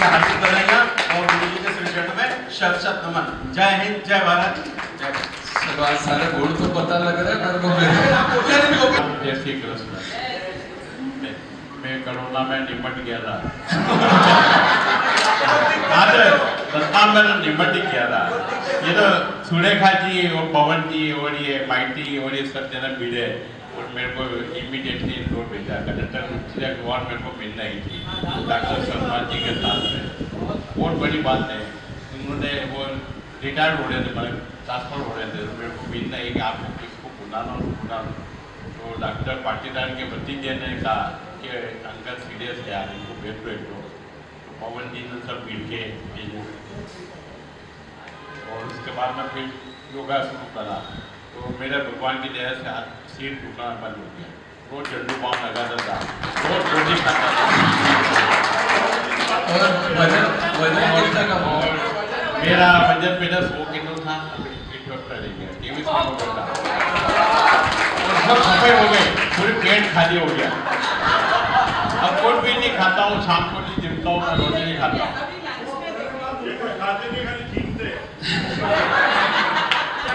हार्दिक बधाइयाँ और गुरुजी के श्री चरणों में शत नमन। जय हिंद, जय भारत, जय भारत। सारे बोर्ड तो पता लग रहा है मेरे को। जय श्री कृष्ण। मैं कोरोना में निपट गया था। में तो निपट ही किया था। ये तो सुरेखा जी और पवन जी और ये माइटी और ये सब जना भिड़े और मेरे को इमीडिएटली इनको भेजा। कंडक्टर अखबार मेरे को मिलना ही थी डॉक्टर शर्मा जी के साथ में। बहुत बड़ी बात है, उन्होंने वो रिटायर्ड हो रहे थे, मतलब ट्रांसफर हो रहे थे, तो मेरे को मिलना है कि आपको किसको बुलाना बुला। तो डॉक्टर पाटीदार के भतीजे ने कहा कि अंकल सीरियस है यार, इनको भेज दो। तो पवन जी ने सब मिल के भेजे और उसके बाद में फिर योगा शुरू करा। तो मेरे भगवान की दया से हाथ सीट टूटना बंद हो गया। रोज झंडू पाँव लगाता था, रोज रोटी खाता था। और वजन कितना कम हो? मेरा वजन पहले 100 किलो था, अभी 78 रह गया, 23 किलो था। और सब सफेद हो गए, पूरी पेट खाली हो गया। अब कुछ भी नहीं खाता हूँ, शाम को नहीं जिमता हूँ, मैं रोटी नहीं खाता हूँ।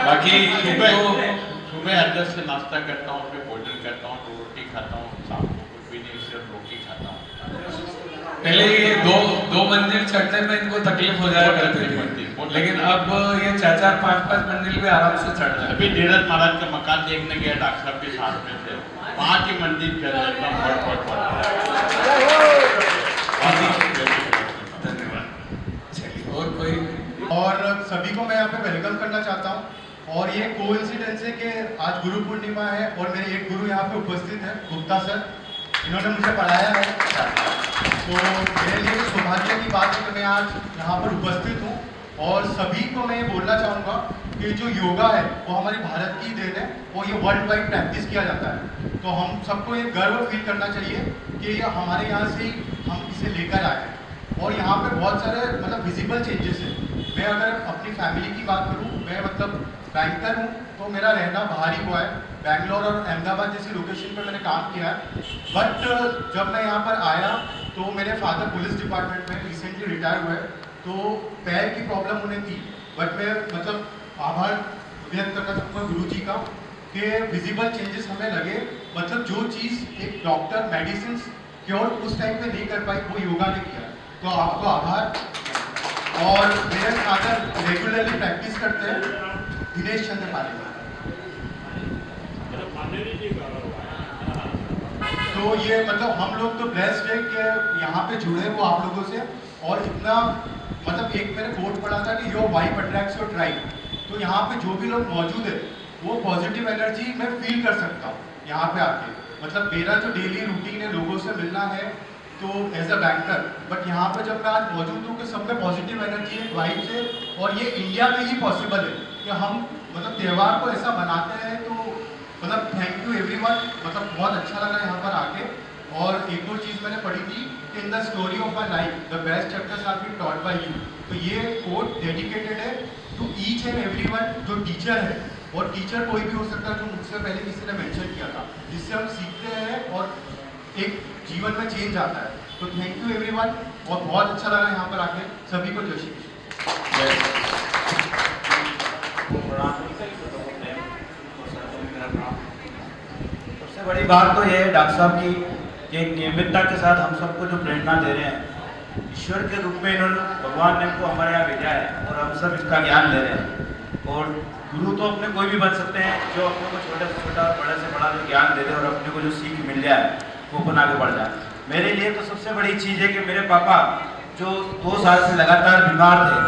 बाकी सुबह अदरक से नाश्ता करता हूँ, फिर भोजन करता हूँ, रोटी खाता हूँ, शाम को कुछ भी नहीं, सिर्फ रोटी खाता हूँ। पहले ये दो मंजिल चढ़ने में इनको तकलीफ हो जाया करती थी, लेकिन अब ये 4-4, 5-5 मंजिल पे आराम से चढ़ रहा है। अभी धीरज महाराज का मकान देखने गया डॉक्टर साहब के साथ में थे, 5 ही मंजिल चढ़े, एकदम फट। धन्यवाद। और कोई? और सभी को मैं यहाँ पे वेलकम करना चाहता हूँ। और ये कोइंसिडेंस है कि आज गुरु पूर्णिमा है और मेरे एक गुरु यहाँ पे उपस्थित है, गुप्ता सर। इन्होंने मुझे पढ़ाया है, तो मेरे लिए सौभाग्य की बात है कि मैं आज यहाँ पर उपस्थित हूँ। और सभी को मैं ये बोलना चाहूँगा कि जो योगा है वो हमारे भारत की देन है और ये वर्ल्ड वाइड प्रैक्टिस किया जाता है। तो हम सबको ये गर्व फील करना चाहिए कि ये हमारे यहाँ से हम इसे लेकर आए हैं। और यहाँ पे बहुत सारे मतलब विजिबल चेंजेस हैं। मैं अगर अपनी फैमिली की बात करूँ, मैं मतलब बैंकर हूँ, तो मेरा रहना बाहर ही हुआ है। बैंगलोर और अहमदाबाद जैसी लोकेशन पर मैंने काम किया है। बट जब मैं यहाँ पर आया तो मेरे फादर पुलिस डिपार्टमेंट में रिसेंटली रिटायर हुए, तो पैर की प्रॉब्लम उन्हें थी। बट मैं मतलब आभार व्यक्त करना चाहूँगा गुरु जी का कि विजिबल चेंजेस हमें लगे। मतलब जो चीज़ एक डॉक्टर मेडिसिन क्योर उस टाइम पे नहीं कर पाई, वो योगा ने किया। तो आपको आभार। और मेरे फादर रेगुलरली प्रैक्टिस करते हैं, दिनेश चंद्र पालेकर। तो ये मतलब हम लोग तो ब्लेस्ड है कि यहाँ पे जुड़े वो आप लोगों से। और इतना मतलब एक मैंने कोट पढ़ा था कि your vibe attracts your tribe. तो यहाँ पे जो भी लोग मौजूद है वो पॉजिटिव एनर्जी मैं फील कर सकता हूँ यहाँ पे आके। मतलब मेरा जो डेली रूटीन है लोगों से मिलना है तो एज अ बैंकर, बट यहाँ पे जब मैं आज मौजूद हूँ कि सब में पॉजिटिव एनर्जी है, वाइब से। और ये इंडिया में ही पॉसिबल है कि हम मतलब त्यौहार को ऐसा मनाते हैं। तो मतलब थैंक यू एवरीवन, मतलब बहुत अच्छा लगा यहाँ पर आके। और एक दो चीज़ मैंने पढ़ी थी कि in the story of my life the best chapters are been taught by you. तो ये कोट डेडिकेटेड है टू ईच एंड एवरीवन जो टीचर है। और टीचर कोई भी हो सकता है, जो मुझसे पहले किसी ने मेंशन किया था, जिससे हम सीखते हैं और एक जीवन में चेंज आता है। तो थैंक यू एवरीवन, और बहुत अच्छा लगा यहाँ पर आके। सभी को जय श्री कृष्ण। सबसे बड़ी बात तो ये है डॉक्टर साहब की कि नियमितता के साथ हम सबको जो प्रेरणा दे रहे हैं, ईश्वर के रूप में इन्होंने भगवान ने को हमारे यहाँ भेजा है और हम सब इसका ज्ञान ले रहे हैं। और गुरु तो अपने कोई भी बन सकते हैं, जो अपने को छोटे से छोटा बड़े से बड़ा जो ज्ञान दे दे और अपने को जो सीख मिल जाए वो अपन आगे बढ़ जाए। मेरे लिए तो सबसे बड़ी चीज़ है कि मेरे पापा जो 2 साल से लगातार बीमार थे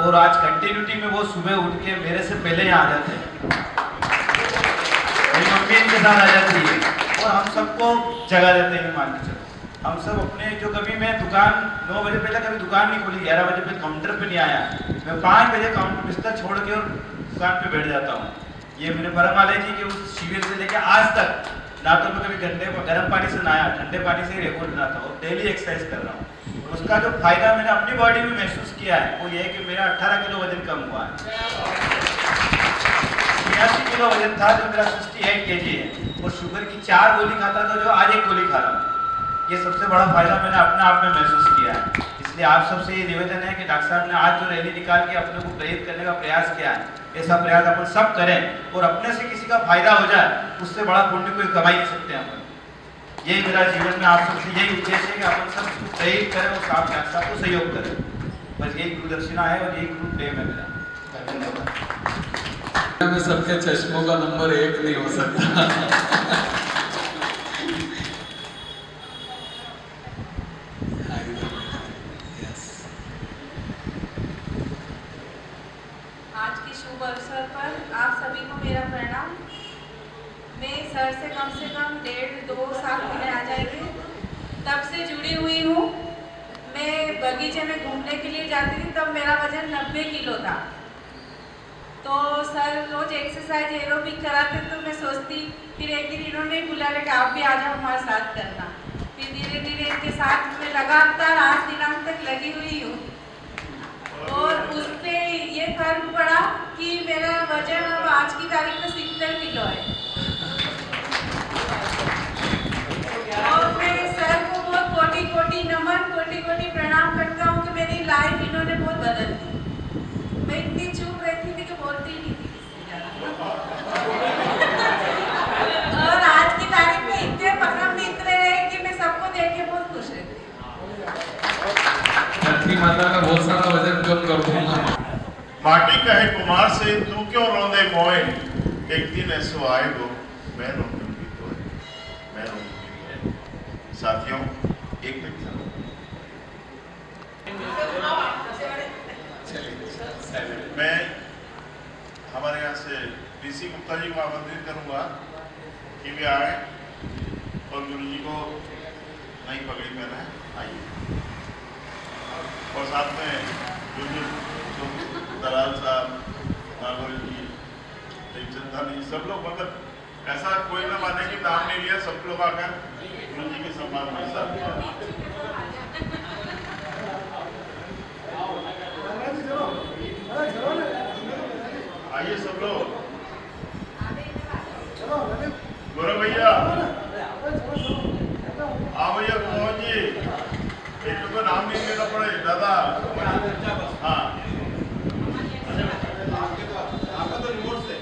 और आज कंटिन्यूटी में वो सुबह उठ के मेरे से पहले यहाँ आ जाते हैं, मेरी मम्मी इनके साथ आ जाती है और हम सबको जगह देते हैं। मान के चलो हम सब अपने जो कभी मैं दुकान 9 बजे पहले कभी दुकान नहीं खोली, 11 बजे पे काउंटर पे नहीं आया, मैं 5 बजे काउंटर बिस्तर छोड़ के और दुकान पे बैठ जाता हूँ। ये मेरे परमालय जी के उस शिविर से लेकर आज तक ना तो मैं कभी गर्म पानी से नहाया, ठंडे पानी से ही रेगुलर नहाता हूँ, डेली एक्सरसाइज कर रहा हूँ। उसका जो फायदा मैंने अपनी बॉडी में महसूस किया है वो ये है कि मेरा 18 किलो वजन कम हुआ है। 82 किलो वजन था जो मेरा 68 kg है, और शुगर की 4 गोली खाता था जो आज 1 गोली खा रहा हूँ। ये सबसे बड़ा फायदा मैंने अपने आप में महसूस किया है। इसलिए आप सबसे ये निवेदन है कि डॉक्टर साहब ने आज जो रैली निकाल के अपने को प्रेरित करने का प्रयास किया है, ऐसा प्रयास अपन सब करें और अपने से किसी का फायदा हो जाए, उससे बड़ा पुण्य कोई कमा ही नहीं सकते अपन। यही मेरा जीवन में आप सबसे यही उद्देश्य है कि अपन सब प्रेरित करें और डॉक्टर साहब को सहयोग करें। बस यही गुरु दक्षिणा है और यही गुरु प्रेम है मेरा। धन्यवाद। में सबके चश्मों का नंबर 1 नहीं हो सकता। आज के शुभ अवसर पर आप सभी को मेरा प्रणाम। मैं सर से कम 1.5-2 साल पहले आ जाएंगे तब से जुड़ी हुई हूँ। मैं बगीचे में घूमने के लिए जाती थी, तब मेरा वजन 90 किलो था। तो सर रोज एक्सरसाइज एरोबिक कराते तो मैं सोचती, फिर एक दिन इन्होंने बुला ले कि आप भी आ जाओ हमारे साथ करना। फिर धीरे धीरे इनके साथ में लगातार आज दिनांक तक लगी हुई हूँ और उससे ये फर्क पड़ा कि मेरा वजन अब आज की तारीख में 70 किलो है। और मैं सर को बहुत कोटि कोटि नमन, कोटि कोटि प्रणाम करता हूँ कि मेरी लाइफ इन्होंने बहुत बदल दी। मैं इतनी चुप रहती थी कि बोलती ही नहीं थी किसी ज़्यादा। और आज की तारीख में इतने परम मित्र हैं कि मैं सबको देख के बहुत खुश रहती धरती माता का बहुत सारा वजन कम कर दूंगा। माटी कहे कुमार से तू क्यों रोंदे मोए, एक दिन ऐसो आएगो मैं रोंदूंगी तो मैं रोंदूंगी तो। साथियों एक मिनट मैं हमारे यहाँ से डीसी गुप्ता जी को आमंत्रित करूंगा कि वे आए और गुरु जी को नई पगड़ी पहना है, आइए। और साथ में जो दलाल साहब, नागौरी जी, चंदा जी, सब लोग, मतलब ऐसा कोई ना माने कि नाम नहीं लिया, सब लोग आकर गुरु जी के सम्मान में साथ आइए सब लोग। गुरु भैया, हाँ भैया मोहन जी, एक तो नाम नहीं लेना पड़े दादा। हाँ आपका तो रिमोट से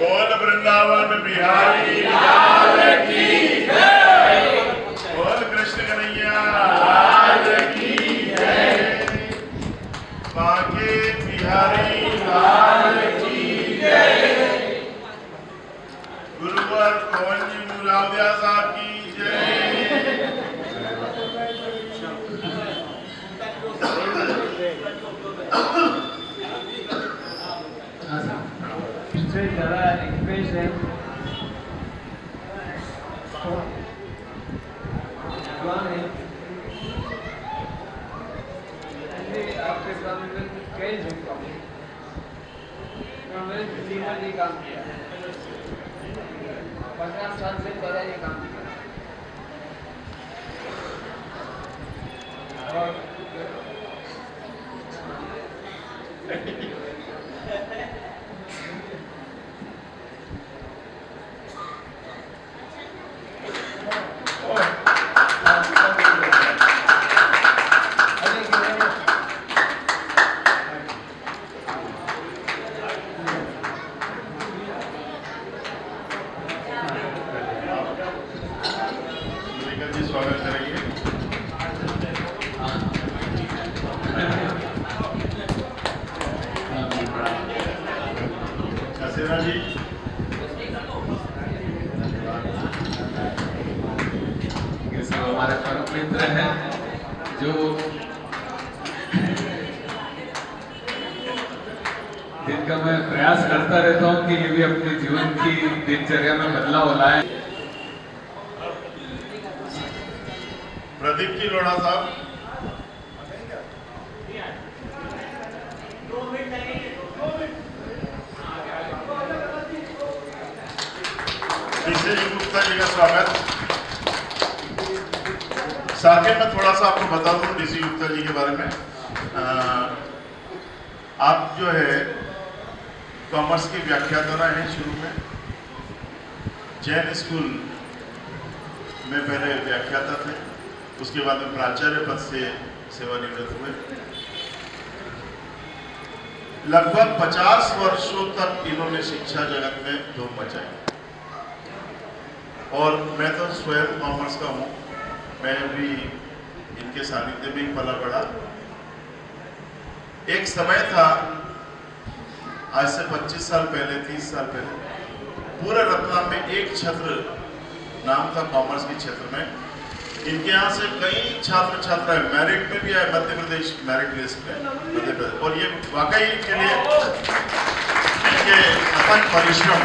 बोल वृंदावन बिहारी, बोल कृष्ण कन्हैया बांके बिहारी लाल की जय। गुरुवर पवन जी मुलावदिया साहब की जय। जरा रिक्वेस्ट है आपके सामने में कई झुका मैंने सीनियर जी काम किया 50 साल से ज़्यादा ये काम किया और स्वागत करेंगे। हसीना जी, ये सब हमारे परम मित्र हैं जो जिनका मैं प्रयास करता रहता हूँ कि ये भी अपने जीवन की दिनचर्या में बदलाव लाएं। प्रदीप जी लोढ़ा साहब, डीसी गुप्ता जी का स्वागत। साथ ही मैं थोड़ा सा आपको बता दूं डीसी गुप्ता जी के बारे में। आप जो है कॉमर्स की व्याख्याता हैं शुरू में, जैन स्कूल में पहले व्याख्याता थे, उसके बाद में प्राचार्य पद से सेवानिवृत्त हुए। लगभग 50 वर्षों तक इन्होंने शिक्षा जगत में धूम मचाई और मैं तो स्वयं कॉमर्स का हूँ, मैं भी इनके सानिध्य में ही पला बड़ा। एक समय था, आज से 25 साल पहले, 30 साल पहले, पूरे रतलाम में एक छत्र नाम था कॉमर्स के क्षेत्र में। इनके यहाँ से कई छात्र छात्राएं मेरिट में भी आए, मध्य प्रदेश मेरिट लिस्ट में मध्य प्रदेश, और ये वाकई के लिए इनके अथक परिश्रम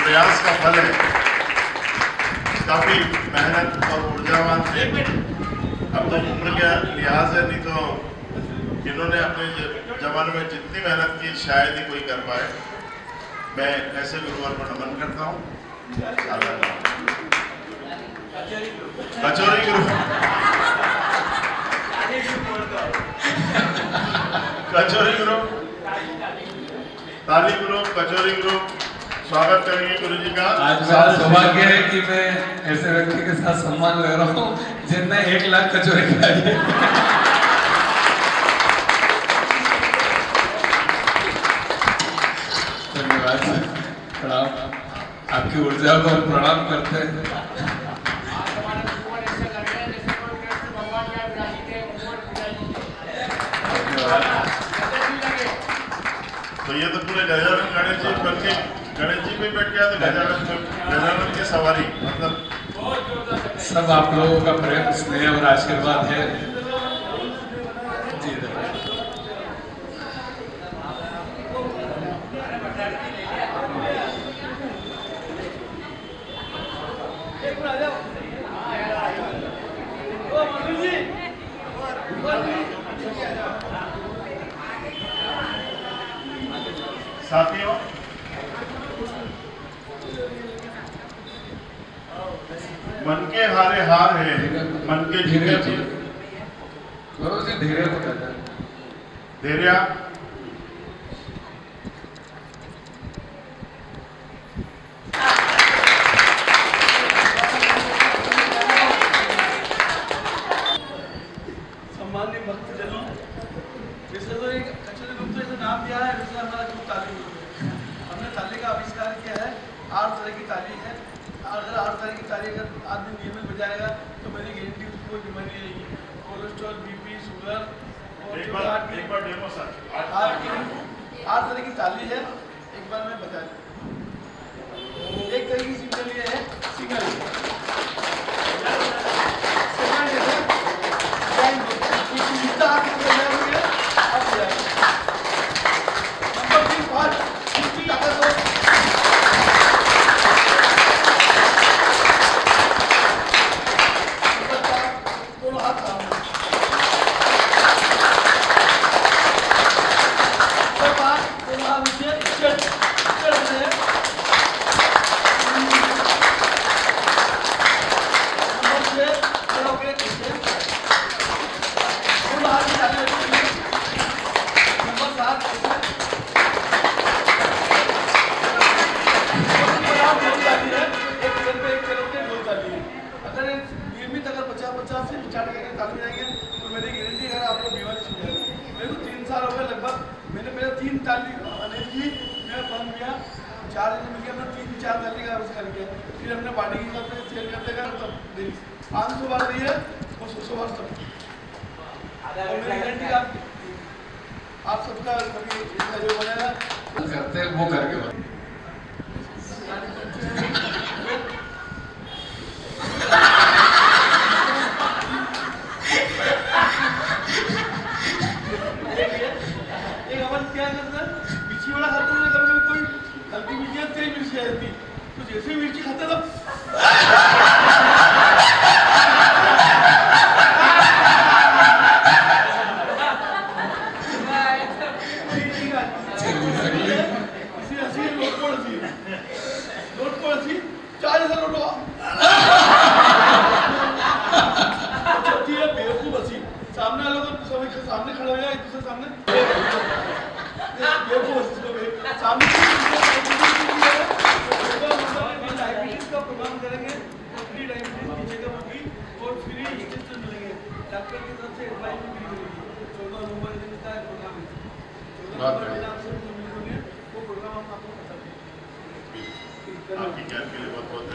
प्रयास का फल है। काफी मेहनत और ऊर्जावान थे। अब तो उम्र के लिहाज है, नहीं तो इन्होंने अपने जमाने में जितनी मेहनत की शायद ही कोई कर पाए। मैं ऐसे गुरुवर को नमन करता हूँ। कचौरी ग्रुप कचौरी ग्रुप ताली ग्रुप कचौरी ग्रुप स्वागत करेंगे गुरु जी का। आज मेरा सौभाग्य है कि मैं ऐसे व्यक्ति के साथ सम्मान ले रहा हूँ जिनने 1 लाख कचौरी खाई है। धन्यवाद सर, प्रणाम। आपकी ऊर्जा को हम प्रणाम करते हैं। तो ये तो पूरे गजानन गणेश जी बन के गणेश जी भी बैठ गया, तो गजानन की सवारी मतलब सब आप लोगों का प्रेम स्नेह और आशीर्वाद है जी। साथियों, मन के हारे हार है, मन के जीते जीत। गुरु जी धीरे हो जाता है। धैर्य सम्मान्य भक्तजनों, वैसे तो एक कचौरी ग्रुप तो ऐसा नाम दिया है, वैसे हमारा ग्रुप ताली ग्रुप है। हमने ताली का आविष्कार किया है। 8 तरह की ताली है। अगर 8 तरह की ताली अगर आदमी नियमित बजाएगा तो मेरी गारंटी उसको कोई बीमारी नहीं रहेगी। कोलेस्ट्रॉल, बीपी, शुगर और एक बार डेमो सर। 8 तरह की ताली है। एक बार मैं बता दूं। एक तरह की सिंगल ये है, सिंगल आप सबका जो बनेगा करते हैं वो करके एक अपन क्या करते हैं, मिर्ची वाला खाते हैं, कभी कोई हल्की मिर्ची या तेज मिर्ची आ जाती, तो जैसे मिर्ची खाते तो सामने खड़ा हो जाए, एक दूसरे सामने डायबिटीज का प्रोग्राम करेंगे, फ्री डायबिटीज की चेकअप होगी और फ्री इंजेक्शन मिलेंगे डॉक्टर की तरफ से, एडवाइस भी मिलेगी। 14 नवंबर दिन का प्रोग्राम है। 14 नवंबर आपसे मिलेंगे, वो प्रोग्राम हम आपको बता देंगे। आपकी ज्ञान के लिए बहुत बहुत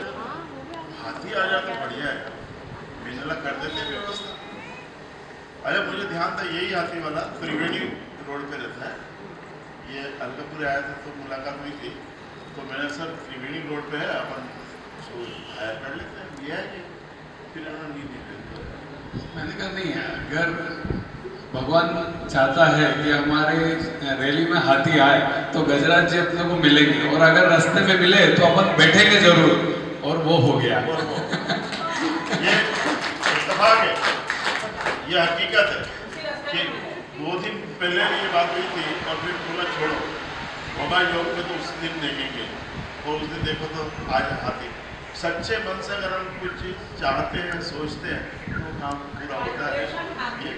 हाथी आ जाए तो बढ़िया है, मेला कर देते व्यवस्था। अरे मुझे ध्यान था यही हाथी वाला त्रिवेणी रोड पे रहता है, ये अलकापुर आया था तो मुलाकात हुई थी, तो मैंने सर त्रिवेणी रोड पे है अपन उसको हायर कर लेते हैं, लिया है कि फिर उन्होंने नहीं दिया। मैंने कहा नहीं है, अगर भगवान चाहता है कि हमारे रैली में हाथी आए तो गजराज जी अपने को मिलेंगे, और अगर रास्ते में मिले तो अपन बैठेंगे जरूर, और वो हो गया। ये इत्तेफाक है। ये हकीकत है कि 2 दिन पहले ये बात हुई थी और फिर पूरा छोड़ो मोबाइल योग में तो उस दिन देखेंगे और उस दिन देखो तो आज हाथी सच्चे मन से अगर हम कुछ चीज़ चाहते हैं सोचते हैं तो काम पूरा होता है। ये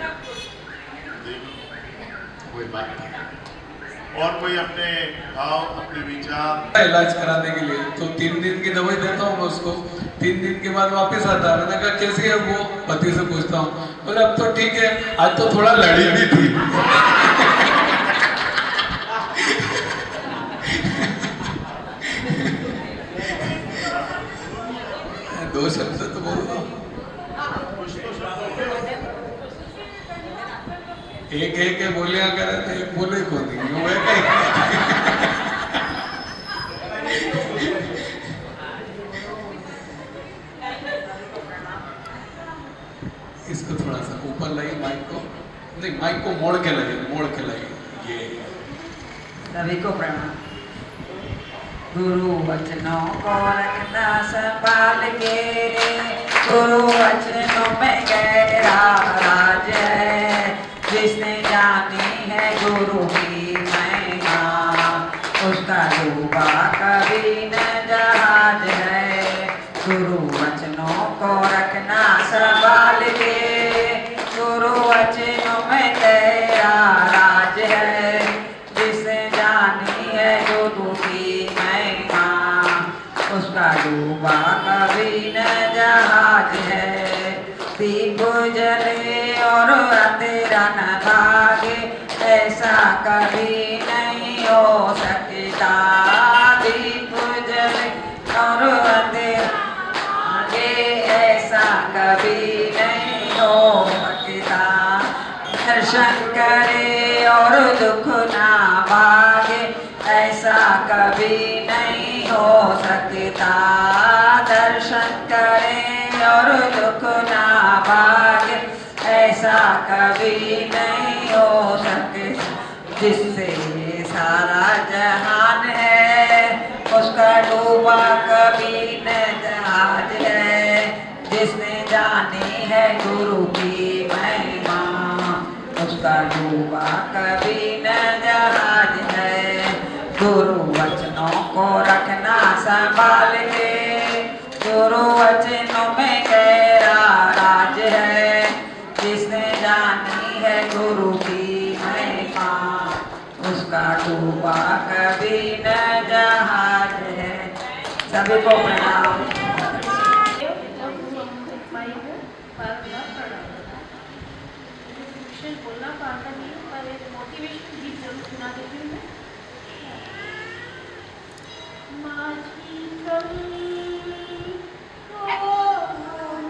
देखो कोई बात नहीं और कोई अपने भाव अपने विचार इलाज कराने के लिए तो 3 दिन की दवाई देता हूँ मैं उसको। 3 दिन के बाद वापस आता है। मैंने कहा कैसी है वो, पति से पूछता हूँ, बोले अब तो ठीक है, आज तो थोड़ा लड़ी भी थी। 2 शब्द तो बोल दो, एक बोलिया करे तो एक बोले को नहीं हुए कहीं। इसको थोड़ा सा ऊपर लाइए माइक को, नहीं माइक को मोड़ के लाइए ये। सभी को प्रणाम। गुरु वचनों को रखना संभाल के, गुरु वचनों में गहरा राज है। जिसने जानी है गुरु की महिमा, उसका डूबा कभी न जहाज है। गुरु वचनों को रखना संभाल के, गुरु वचनों में गहरा राज है। जिसने जानी है गुरु की महिमा, उसका डूबा कभी न जहाज है। दीप जले और अंधेरा न भागे, ऐसा कभी नहीं हो सकता। दीप जले और अंधेरा भागे, ऐसा कभी नहीं हो सकता। दर्शन करे और दुख ना भागे, ऐसा कभी नहीं हो सकता। दर्शन करे और दुख ना भागे, ऐसा कभी नहीं हो सकता। जिससे ये सारा जहान है, उसका डूबा कभी न जहाज है। जिसने जानी है गुरु की महिमा, उसका डूबा कभी न जहाज है। गुरु वचनों को रखना संभाल के, गुरु वचनों में गहरा राज है। जिसने जानी है गुरु की महिमा, उसका डूबा कभी न जहाज है। सभी को प्रणाम। बोलना पाता नहीं हूँ, पर एक मोटिवेशन गीत जरूर सुना देती हूँ मैं। माझी चल ओ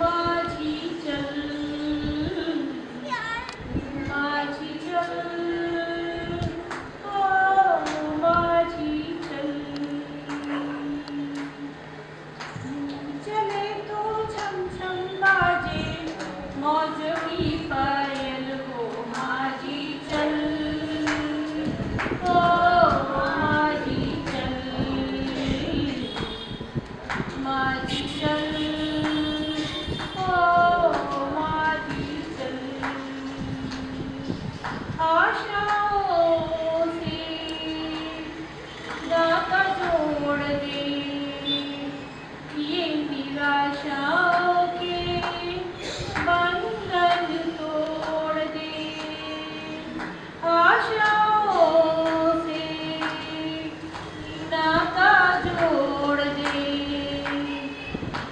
माझी चल, माझी चल ओ माझी चल। चले तो छम छम बाजे मौज की पायल हो, माझी चल ओ माझी चल, माझी चल ओ माझी चल। आशाओं से नाता जोड़ दे, ये निराशाओं के बंधन तोड़ दे। आशाओं से नाता जोड़ दे,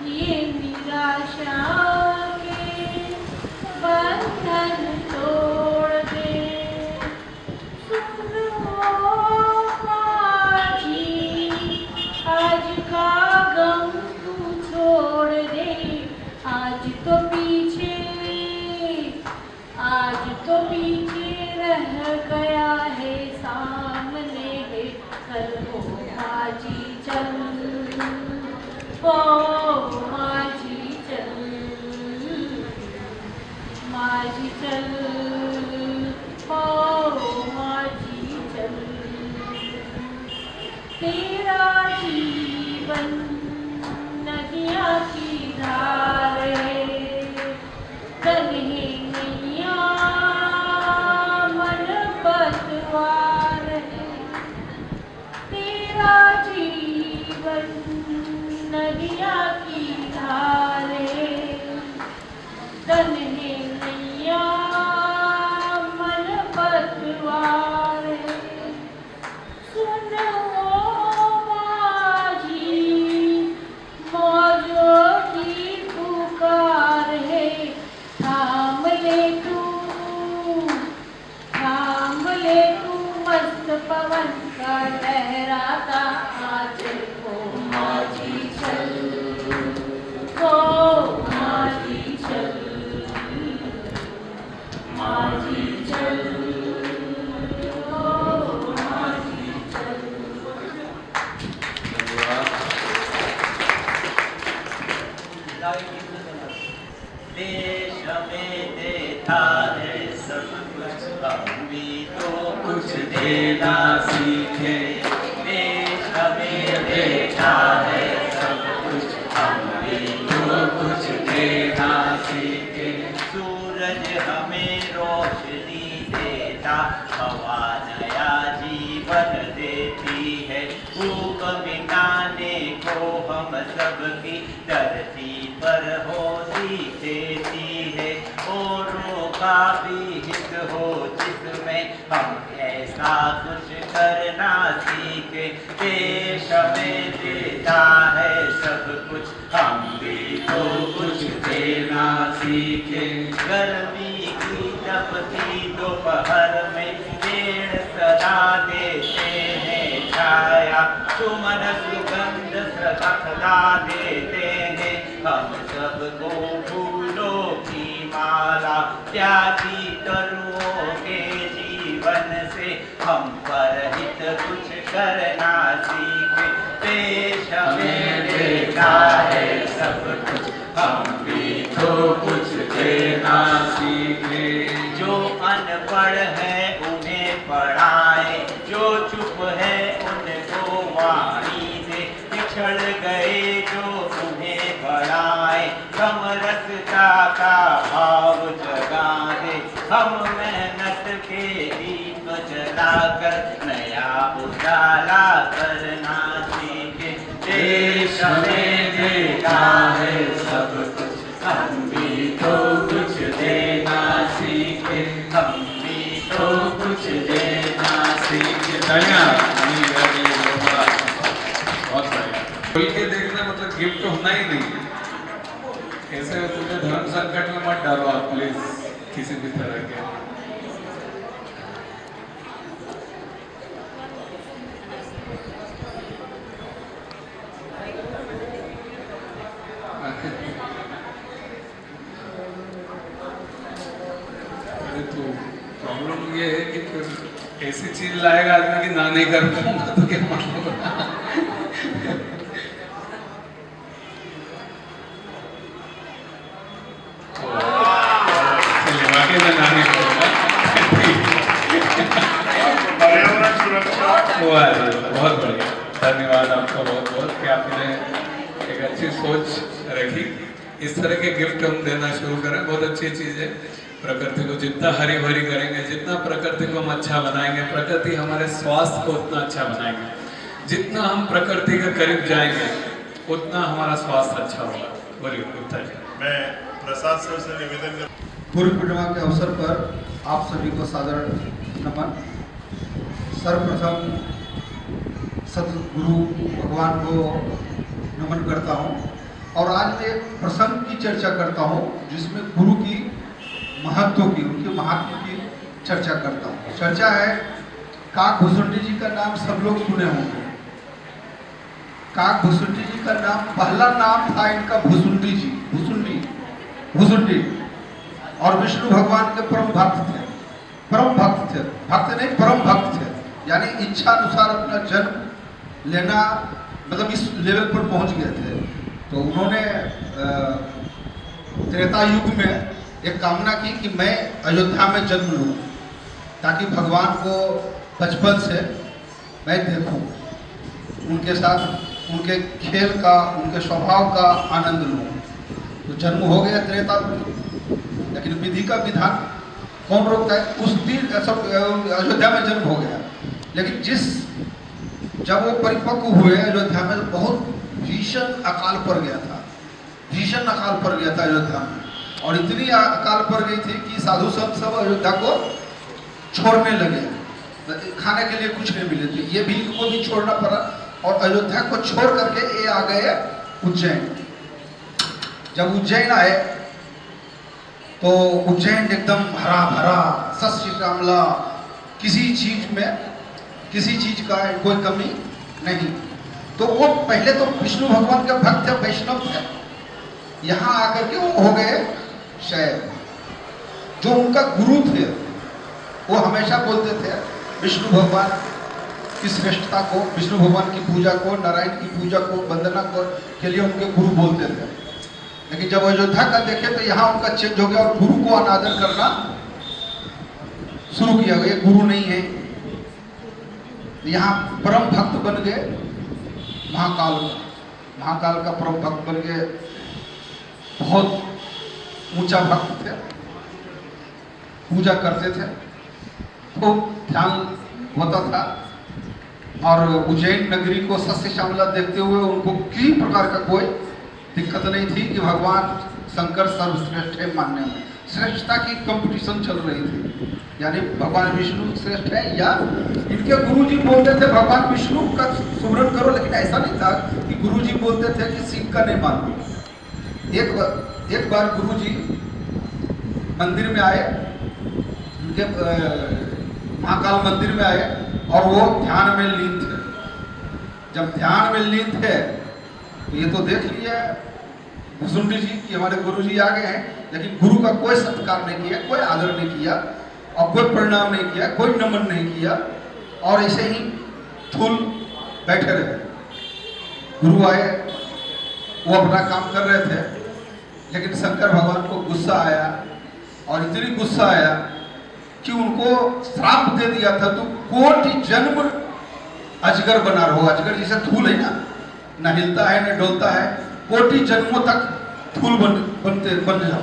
ये निराशाओं के बंधन तोड़ दे। सुन ओ माझी, आज का गम तू छोड़ दे। आज तो पीछे, आज तो पीछे रह गया है, सामने है कल हो। माझी चल ओ माझी चल, माझी चल ओ माझी चल। तेरा जीवन नदिया की धार है, कन्हे नैया मस्त पवन का लहराता आंचल को माझी चल, को माझी चल, माझी चल, को माझी चल। देश हमें देता है सब कुछ, हम भी तो कुछ देना सीखे। देश हमें देता है सब कुछ, हम भी तो कुछ देना सीखे। सूरज हमें रोशनी देता, हवा नया जीवन देती है। भूख मिटाने को हम सबकी धरती पर होती देती है। औरों का भी हित हो जिसमें हम ऐसा कुछ करना सीखे। देश हमें देता है सब कुछ, हम भी तो कुछ देना सीखे। गर्मी की तपती दोपहर में पेड़ सदा देते हैं छाया, सुमन सुगंध सदा देते हैं। हम सबको फूलों की माला त्यागी तरुओं के जीवन से, हम पर हित कुछ करना सीखे। देश हमें देता है सब कुछ, हम भी तो कुछ देना सीखे। जो अनपढ़ है उन्हें पढ़ाए, जो चुप है उनको वाणी दे। पिछड़ गए जो उन्हें बढ़ाए, समरसता का भाव जगा दे। हम मेहनत के दीप जलाकर नया उजाला करना सीखे। देश हमें देता है सब कुछ, हम भी तो कुछ देना सीखे। हम भी तो कुछ देना सीखे। बहुत बढ़िया। खुल के देखना मतलब गिफ्ट होना ही नहीं है। ऐसे तुझे धर्म संकट में मत डालो आप प्लीज, किसी भी तरह के। अरे तो प्रॉब्लम ये है कि फिर ऐसी चीज लाएगा आदमी कि ना नहीं कर पाऊंगा तो क्या मतलब। पर्यावरण सुरक्षा बहुत बढ़िया, धन्यवाद आपका बहुत बहुत कि आपने एक अच्छी सोच रखी। इस तरह के गिफ्ट हम देना शुरू करें, बहुत अच्छी चीज़ है। प्रकृति को जितना हरी भरी करेंगे, जितना प्रकृति को हम अच्छा बनाएंगे, प्रकृति हमारे स्वास्थ्य को उतना अच्छा बनाएंगे। जितना हम प्रकृति के करीब जाएंगे उतना हमारा स्वास्थ्य अच्छा होगा। बोलिए गुप्ता जी। मैं प्रसाद सर से निवेदन कर, गुरु पूर्णिमा के अवसर पर आप सभी को सादर नमन। सर्वप्रथम सतगुरु भगवान को नमन करता हूँ और आज मैं एक प्रसंग की चर्चा करता हूँ जिसमें गुरु की महत्व की, उनके महात्म की चर्चा करता हूँ। चर्चा है काक भुसुंडी जी का नाम सब लोग सुने होंगे। काक भुसुंडी जी का नाम, पहला नाम था इनका भुसुंडी जी, भुसुंडी, और विष्णु भगवान के परम भक्त थे। परम भक्त थे, भक्त नहीं परम भक्त थे, यानी इच्छा अनुसार अपना जन्म लेना, मतलब इस लेवल पर पहुंच गए थे। तो उन्होंने त्रेता युग में एक कामना की कि मैं अयोध्या में जन्म लूँ ताकि भगवान को बचपन से मैं देखूं, उनके साथ उनके खेल का, उनके स्वभाव का आनंद लूँ। तो जन्म हो गया त्रेता में, लेकिन विधि का विधान कौन रोकता है। उस दिन सब अयोध्या में जन्म हो गया, लेकिन जब वो परिपक्व हुए अयोध्या में बहुत भीषण अकाल पड़ गया था, भीषण अकाल पड़ गया था अयोध्या में। और इतनी अकाल पड़ गई थी कि साधु संत सब अयोध्या को छोड़ने लगे, खाने के लिए कुछ नहीं मिले थे। ये भी इनको भी छोड़ना पड़ा और अयोध्या को छोड़ करके ये आ गए उज्जैन। जब उज्जैन आए तो उज्जैन एकदम हरा भरा, सस्य श्यामला, किसी चीज में किसी चीज का कोई कमी नहीं। तो वो पहले तो विष्णु भगवान के भक्त थे, वैष्णव थे, यहाँ आकर के वो हो गए शैव। जो उनका गुरु थे वो हमेशा बोलते थे विष्णु भगवान की श्रेष्ठता को, विष्णु भगवान की पूजा को, नारायण की पूजा को, वंदना को के लिए उनके गुरु बोलते थे। लेकिन जब अयोध्या का देखे तो यहाँ उनका चेंज हो गया और गुरु को अनादर करना शुरू किया। ये गुरु नहीं है, यहाँ परम भक्त बन गए महाकाल का। महाकाल का परम भक्त बन गए, बहुत ऊंचा भक्त थे, पूजा करते थे, खूब ध्यान होता था। और उज्जैन नगरी को सस्य श्यामला देखते हुए उनको किसी प्रकार का कोई दिक्कत नहीं थी कि भगवान शंकर सर्वश्रेष्ठ है मानने में। श्रेष्ठता की कंपटीशन चल रही थी, यानी भगवान विष्णु श्रेष्ठ है, या इनके गुरुजी बोलते थे भगवान विष्णु का सुमरन करो, लेकिन ऐसा नहीं था कि गुरुजी बोलते थे कि शिव का नहीं मानो। एक बार गुरुजी मंदिर में आए, उनके महाकाल मंदिर में आए और वो ध्यान में लीन थे। जब ध्यान में लीन थे तो ये तो देख लिया भुसुंडी जी कि हमारे गुरु जी आ गए हैं, लेकिन गुरु का कोई सत्कार नहीं किया, कोई आदर नहीं किया और कोई प्रणाम नहीं किया, कोई नमन नहीं किया, और ऐसे ही थूल बैठे रहे। गुरु आए, वो अपना काम कर रहे थे, लेकिन शंकर भगवान को गुस्सा आया, और इतनी गुस्सा आया कि उनको श्राप दे दिया था, तो कोटि जन्म अजगर बना रहो। अजगर जैसे थूल है ना, न हिलता है न डोलता है, कोटि जन्मों तक थूल बन जाओ,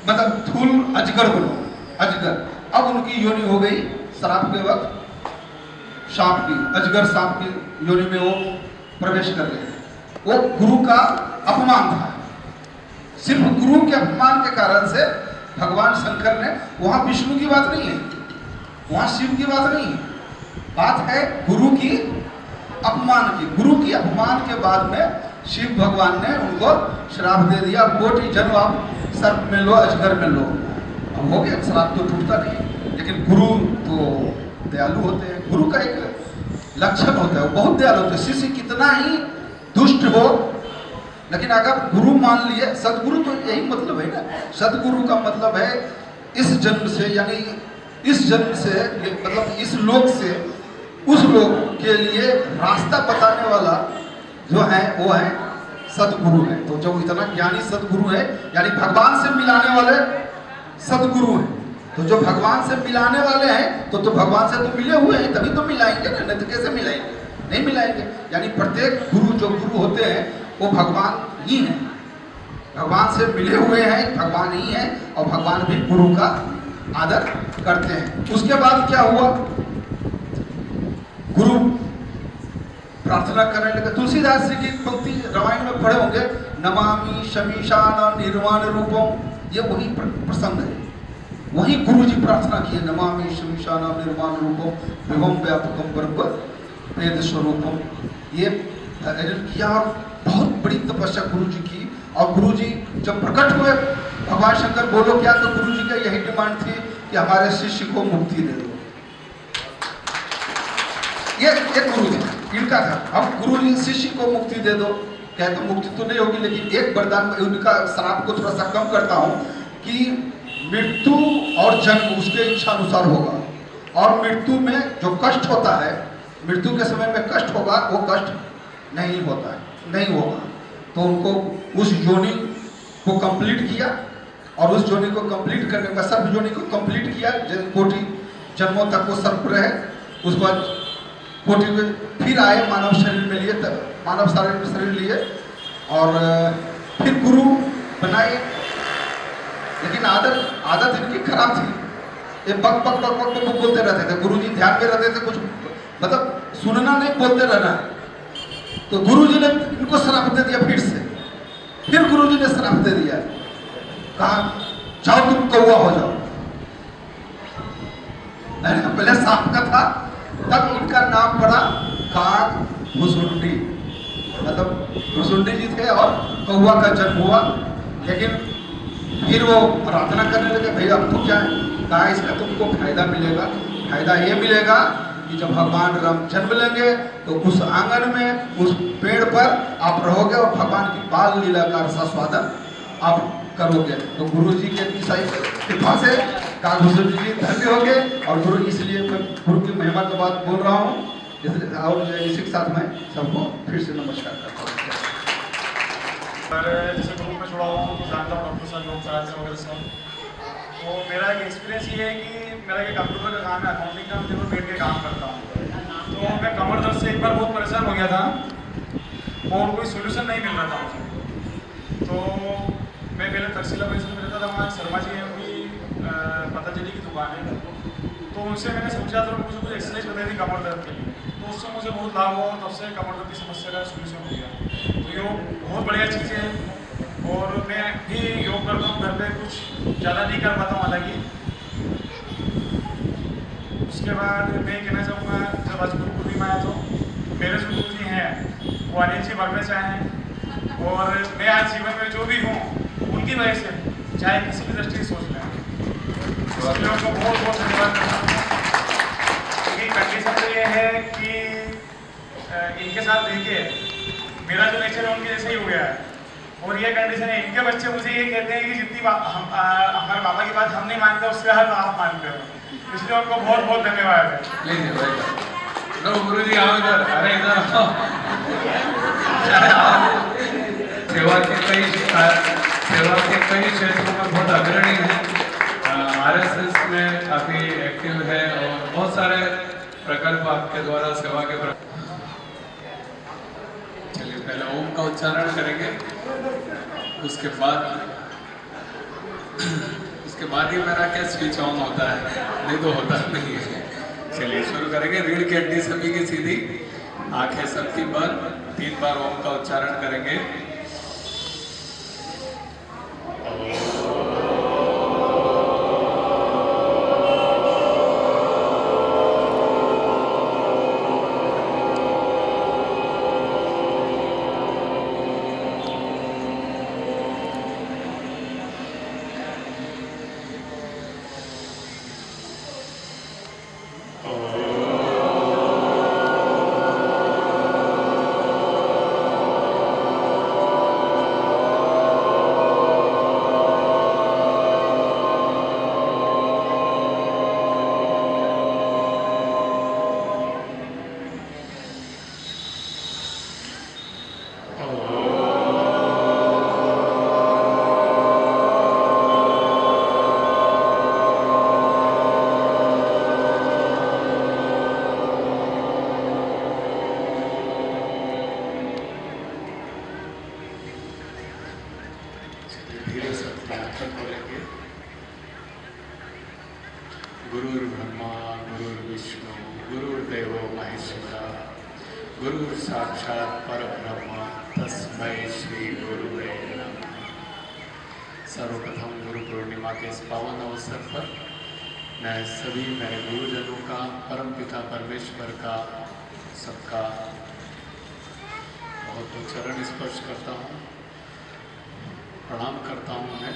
मतलब थूल अजगर बनो, अजगर। अब उनकी योनि हो गई श्राप के वक्त सांप की, अजगर सांप की योनि में वो प्रवेश कर गए। वो गुरु का अपमान था, सिर्फ गुरु के अपमान के कारण से भगवान शंकर ने, वहां विष्णु की बात नहीं है, वहां शिव की बात नहीं है, बात है गुरु की अपमान की। गुरु की अपमान के बाद में शिव भगवान ने उनको श्राप दे दिया, कोटि जन्म आप सर्प में लो, अजगर में लो। अब हो गया, श्राप तो टूटता नहीं, लेकिन गुरु तो दयालु होते हैं। गुरु का एक लक्षण होता है, वो बहुत दयालु होते हैं। शिष्य कितना ही दुष्ट हो, लेकिन अगर गुरु मान लिए, सदगुरु तो यही मतलब है ना, सदगुरु का मतलब है इस जन्म से, यानी इस जन्म से मतलब इस लोक से उस लोक के लिए रास्ता बताने वाला जो है वो है सदगुरु है। तो जो इतना ज्ञानी सदगुरु है, यानी भगवान से मिलाने वाले सदगुरु हैं। तो जो भगवान से मिलाने वाले हैं तो भगवान से तो मिले हुए हैं, तभी तो मिलाएंगे ना, नहीं तो कैसे मिलाएंगे, नहीं मिलाएंगे। यानी प्रत्येक गुरु जो गुरु होते हैं वो भगवान ही है, भगवान से मिले हुए हैं, भगवान ही है, और भगवान भी गुरु का आदर करते हैं। उसके बाद क्या हुआ, गुरु प्रार्थना करने लगे। तुलसीदास जी की पंक्ति रामायण में पढ़े होंगे, नमामि शमीशान निर्वाण रूपम, ये वही प्रसंग है। वही गुरु जी प्रार्थना किए, नमामि शमीशान निर्वाण रूपम विभम व्यापकम ब्रह्म वेद स्वरूपम। ये किया और बहुत बड़ी तपस्या गुरु जी की। और गुरु जी जब प्रकट हुए, भगवान शंकर बोलो क्या, तो गुरु जी का यही डिमांड थी कि हमारे शिष्य को मुक्ति दे दो। ये गुरु जी इनका था। अब गुरु जी शिष्य को मुक्ति दे दो, कहते तो मुक्ति तो नहीं होगी, लेकिन एक वरदान उनका श्राप को थोड़ा सा कम करता हूँ कि मृत्यु और जन्म उसके इच्छा अनुसार होगा, और मृत्यु में जो कष्ट होता है, मृत्यु के समय में कष्ट होगा, वो कष्ट नहीं होता है, नहीं होगा। तो उनको उस योनि को कंप्लीट किया, और उस योनि को कंप्लीट करने के बाद सर्प योनि को कंप्लीट किया, कोटि जन्मों तक वो सर्प रहे। उसके बाद कोटि में फिर आए, मानव शरीर में लिए, मानव शरीर लिए, और फिर गुरु बनाए। लेकिन आदत इनकी खराब थी, ये बक बक बक बक बक बोलते रहते थे। गुरु जी ध्यान में रहते थे, कुछ मतलब सुनना नहीं, बोलते रहना। तो गुरु जी ने इनको श्राप दे दिया फिर से। फिर गुरु जी ने श्राप दे दिया, कहा जाओ तुम कौवा हो जाओ। पहले सांप का था, तब इनका नाम पड़ा काग भुसुंडी, मतलब भुसुंडी जी थे और कौवा का जन्म हुआ। लेकिन फिर वो प्रार्थना करने लगे, भैया अब तो क्या है, कहा इसका तुमको फायदा मिलेगा। फायदा ये मिलेगा कि जब भगवान राम जन्म लेंगे तो उस आंगन में, उस पेड़ पर आप रहोगे और भगवान की बाल लीला का रसास्वादन आप करोगे। तो गुरु जी के कृपा से कागभूषण जी धन्य हो गए। और गुरु, इसलिए मैं गुरु की महिमा के बाद बोल रहा हूँ। और इसी के साथ मैं सबको फिर से नमस्कार करता हूँ। जैसे ग्रुप में जुड़ा हुआ हूँ, जानता हूँ डॉक्टर साहब, लोग कराते हैं वगैरह सब। तो मेरा एक एक्सपीरियंस ये है कि मेरा एक कंप्यूटर का काम है, अकाउंटिंग का, मैं बैठ के काम करता हूँ। तो मैं कमर दर्द से एक बार बहुत परेशान हो गया था और कोई सोल्यूशन नहीं मिल रहा था मुझे। तो मैं पहले तहसीला परिसर में रहता था, वहाँ शर्मा जी हैं, उनकी पतंजलि की दुकान है। तो उनसे मैंने समझा तो मुझे कुछ एक्सरसाइज बताई थी कमर दर्द के लिए। तो उससे मुझे बहुत लाभ हुआ और तब से कमर दर्द की समस्या का सोल्यूशन हो गया। तो योग बहुत बढ़िया चीज़ है और मैं भी योग करता हूँ घर पे, कुछ ज़्यादा नहीं कर पाता हूँ हालांकि। उसके बाद मैं कहना चाहूँगा, जब आज गुरु पूर्णिमा है तो मेरे जो गुरु जी हैं वो अनिल जी बर्मे चाहे हैं और मैं आज जीवन में जो भी हूँ उनकी वजह से, चाहे किसी भी दृष्टि से सोच लें, इसलिए उनको बहुत बहुत धन्यवाद करता हूँ। क्योंकि कंडीशन तो ये है कि इनके साथ देखिए मेरा जो नेचर है उनके जैसे ही हो गया है। और ये कंडीशन है, इनके बच्चे मुझे ये कहते हैं कि जितनी हमारे पापा की बात हम नहीं मानते उससे ज़्यादा आप मानते हो, इसलिए उनको बहुत बहुत धन्यवाद है। लो गुरु जी आओ इधर, अरे इधर सेवा के कई क्षेत्रों में बहुत अग्रणी है, आरएसएस में काफी एक्टिव है और बहुत सारे प्रकल्प आपके द्वारा सेवा के चलिए पहले ओम का उच्चारण करेंगे, उसके बाद ही मेरा क्या स्विच ऑन होता है, नहीं तो होता नहीं है। चलिए शुरू करेंगे। रीढ़ की हड्डी सभी की सीधी, आंखें सबकी बंद, 3 बार ओम का उच्चारण करेंगे। गुरुर्ब्रह्मा गुरुर्विष्णु गुरुर्देवो महेश्वरा गुरुर् साक्षात परब्रह्म तस्मै श्री गुरुवे नमः। सर्वप्रथम गुरु पूर्णिमा के इस पावन अवसर पर मैं सभी मेरे गुरुजनों का, परमपिता परमेश्वर का, सबका बहुत चरण स्पर्श करता हूँ, प्रणाम करता हूँ। मैं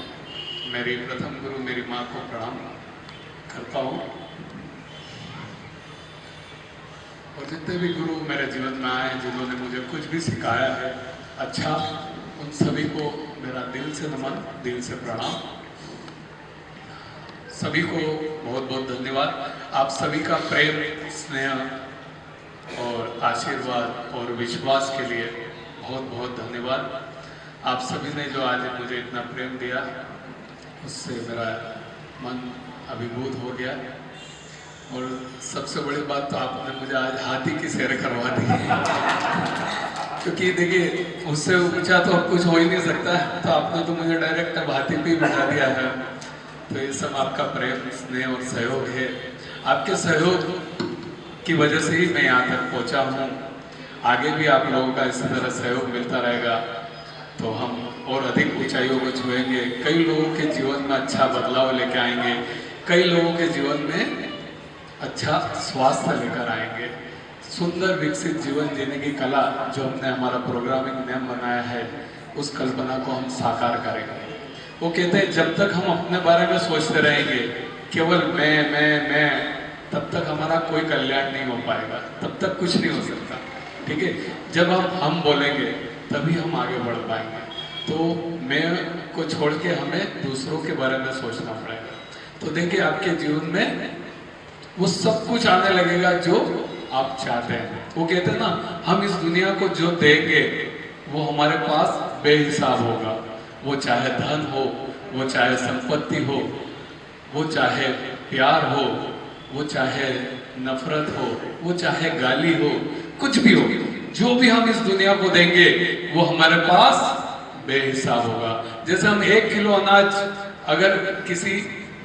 मेरी प्रथम गुरु मेरी माँ को प्रणाम करता हूँ और जितने भी गुरु मेरे जीवन में आए हैं, जिन्होंने मुझे कुछ भी सिखाया है अच्छा, उन सभी को मेरा दिल से नमन, दिल से प्रणाम। सभी को बहुत बहुत धन्यवाद। आप सभी का प्रेम, स्नेह और आशीर्वाद और विश्वास के लिए बहुत बहुत धन्यवाद। आप सभी ने जो आज मुझे इतना प्रेम दिया, उससे मेरा मन अभिभूत हो गया। और सबसे बड़ी बात तो आपने मुझे आज हाथी की सैर करवा दी है क्योंकि देखिए उससे ऊंचा तो अब कुछ हो ही नहीं सकता, तो आपने तो मुझे डायरेक्ट अब हाथी पे ही बैठा दिया है। तो ये सब आपका प्रेम, स्नेह और सहयोग है। आपके सहयोग की वजह से ही मैं यहाँ तक पहुँचा हूँ। आगे भी आप लोगों का इसी तरह सहयोग मिलता रहेगा तो हम और अधिक ऊंचाइयों को छुएंगे। कई लोगों के जीवन में अच्छा बदलाव लेके आएंगे, कई लोगों के जीवन में अच्छा स्वास्थ्य लेकर आएंगे। सुंदर विकसित जीवन जीने की कला जो हमने हमारा प्रोग्रामिंग नेम बनाया है, उस कल्पना को हम साकार करेंगे। वो कहते हैं जब तक हम अपने बारे में सोचते रहेंगे, केवल मैं, तब तक हमारा कोई कल्याण नहीं हो पाएगा, तब तक कुछ नहीं हो सकता। ठीक है, जब हम बोलेंगे तभी हम आगे बढ़ पाएंगे। तो मैं को छोड़ के हमें दूसरों के बारे में सोचना पड़ेगा। तो देखिए आपके जीवन में वो सब कुछ आने लगेगा जो आप चाहते हैं। वो कहते हैं ना, हम इस दुनिया को जो देंगे वो हमारे पास बेहिसाब होगा। वो चाहे धन हो, वो चाहे संपत्ति हो, वो चाहे प्यार हो, वो चाहे नफरत हो, वो चाहे गाली हो, कुछ भी हो, जो भी हम इस दुनिया को देंगे वो हमारे पास बेहिसाब होगा। जैसे हम 1 किलो अनाज अगर किसी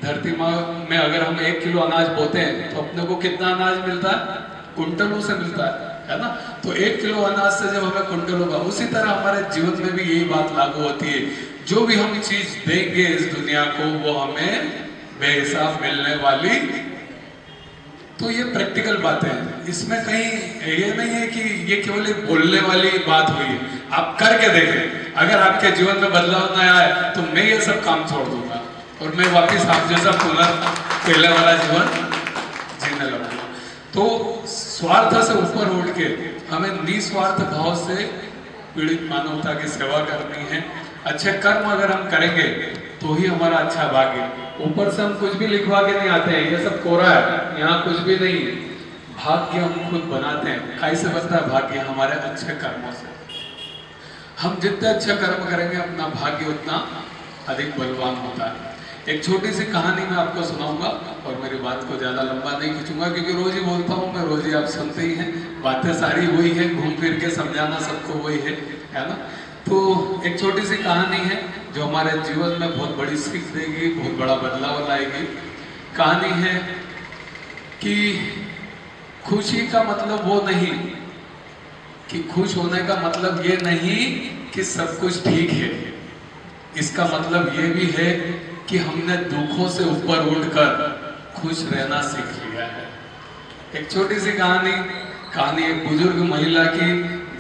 धरती में अगर हम 1 किलो अनाज बोते हैं तो अपने को कितना अनाज मिलता है? कुंटलों से मिलता है ना। तो 1 किलो अनाज से जब हमें कुंटल होगा, उसी तरह हमारे जीवन में भी यही बात लागू होती है। जो भी हम चीज देंगे इस दुनिया को वो हमें बेहिसाब मिलने वाली। तो ये प्रैक्टिकल बातें हैं, इसमें कहीं ये नहीं है कि ये केवल एक बोलने वाली बात हुई है। आप करके देखें, अगर आपके जीवन में बदलाव न आए तो मैं ये सब काम छोड़ दूंगा और मैं वापस आप जैसा पहले वाला जीवन जीने लगूंगा। तो स्वार्थ से ऊपर उठ के हमें निस्वार्थ भाव से पीड़ित मानवता की सेवा करनी है। अच्छे कर्म अगर हम करेंगे तो ही हमारा अच्छा भाग्य। ऊपर से हम कुछ भी लिखवा के नहीं आते हैं, ये सब कोरा है, यहाँ कुछ भी नहीं है। भाग्य हम खुद बनाते हैं। कैसे बनता है भाग्य? हमारे अच्छे कर्मों से। हम जितने अच्छे कर्म करेंगे अपना भाग्य उतना अधिक बलवान होता है। एक छोटी सी कहानी मैं आपको सुनाऊंगा और मेरी बात को ज़्यादा लंबा नहीं खींचूंगा क्योंकि रोज ही बोलता हूँ मैं, रोज ही आप सुनते ही हैं। बातें सारी वही है, घूम फिर के समझाना सबको वही है ना। तो एक छोटी सी कहानी है जो हमारे जीवन में बहुत बड़ी सीख देगी, बहुत बड़ा बदलाव लाएगी। कहानी है कि खुशी का मतलब वो नहीं कि खुश होने का मतलब ये नहीं कि सब कुछ ठीक है। इसका मतलब ये भी है कि हमने दुखों से ऊपर उठकर खुश रहना सीख लिया है। एक छोटी सी कहानी एक बुजुर्ग महिला की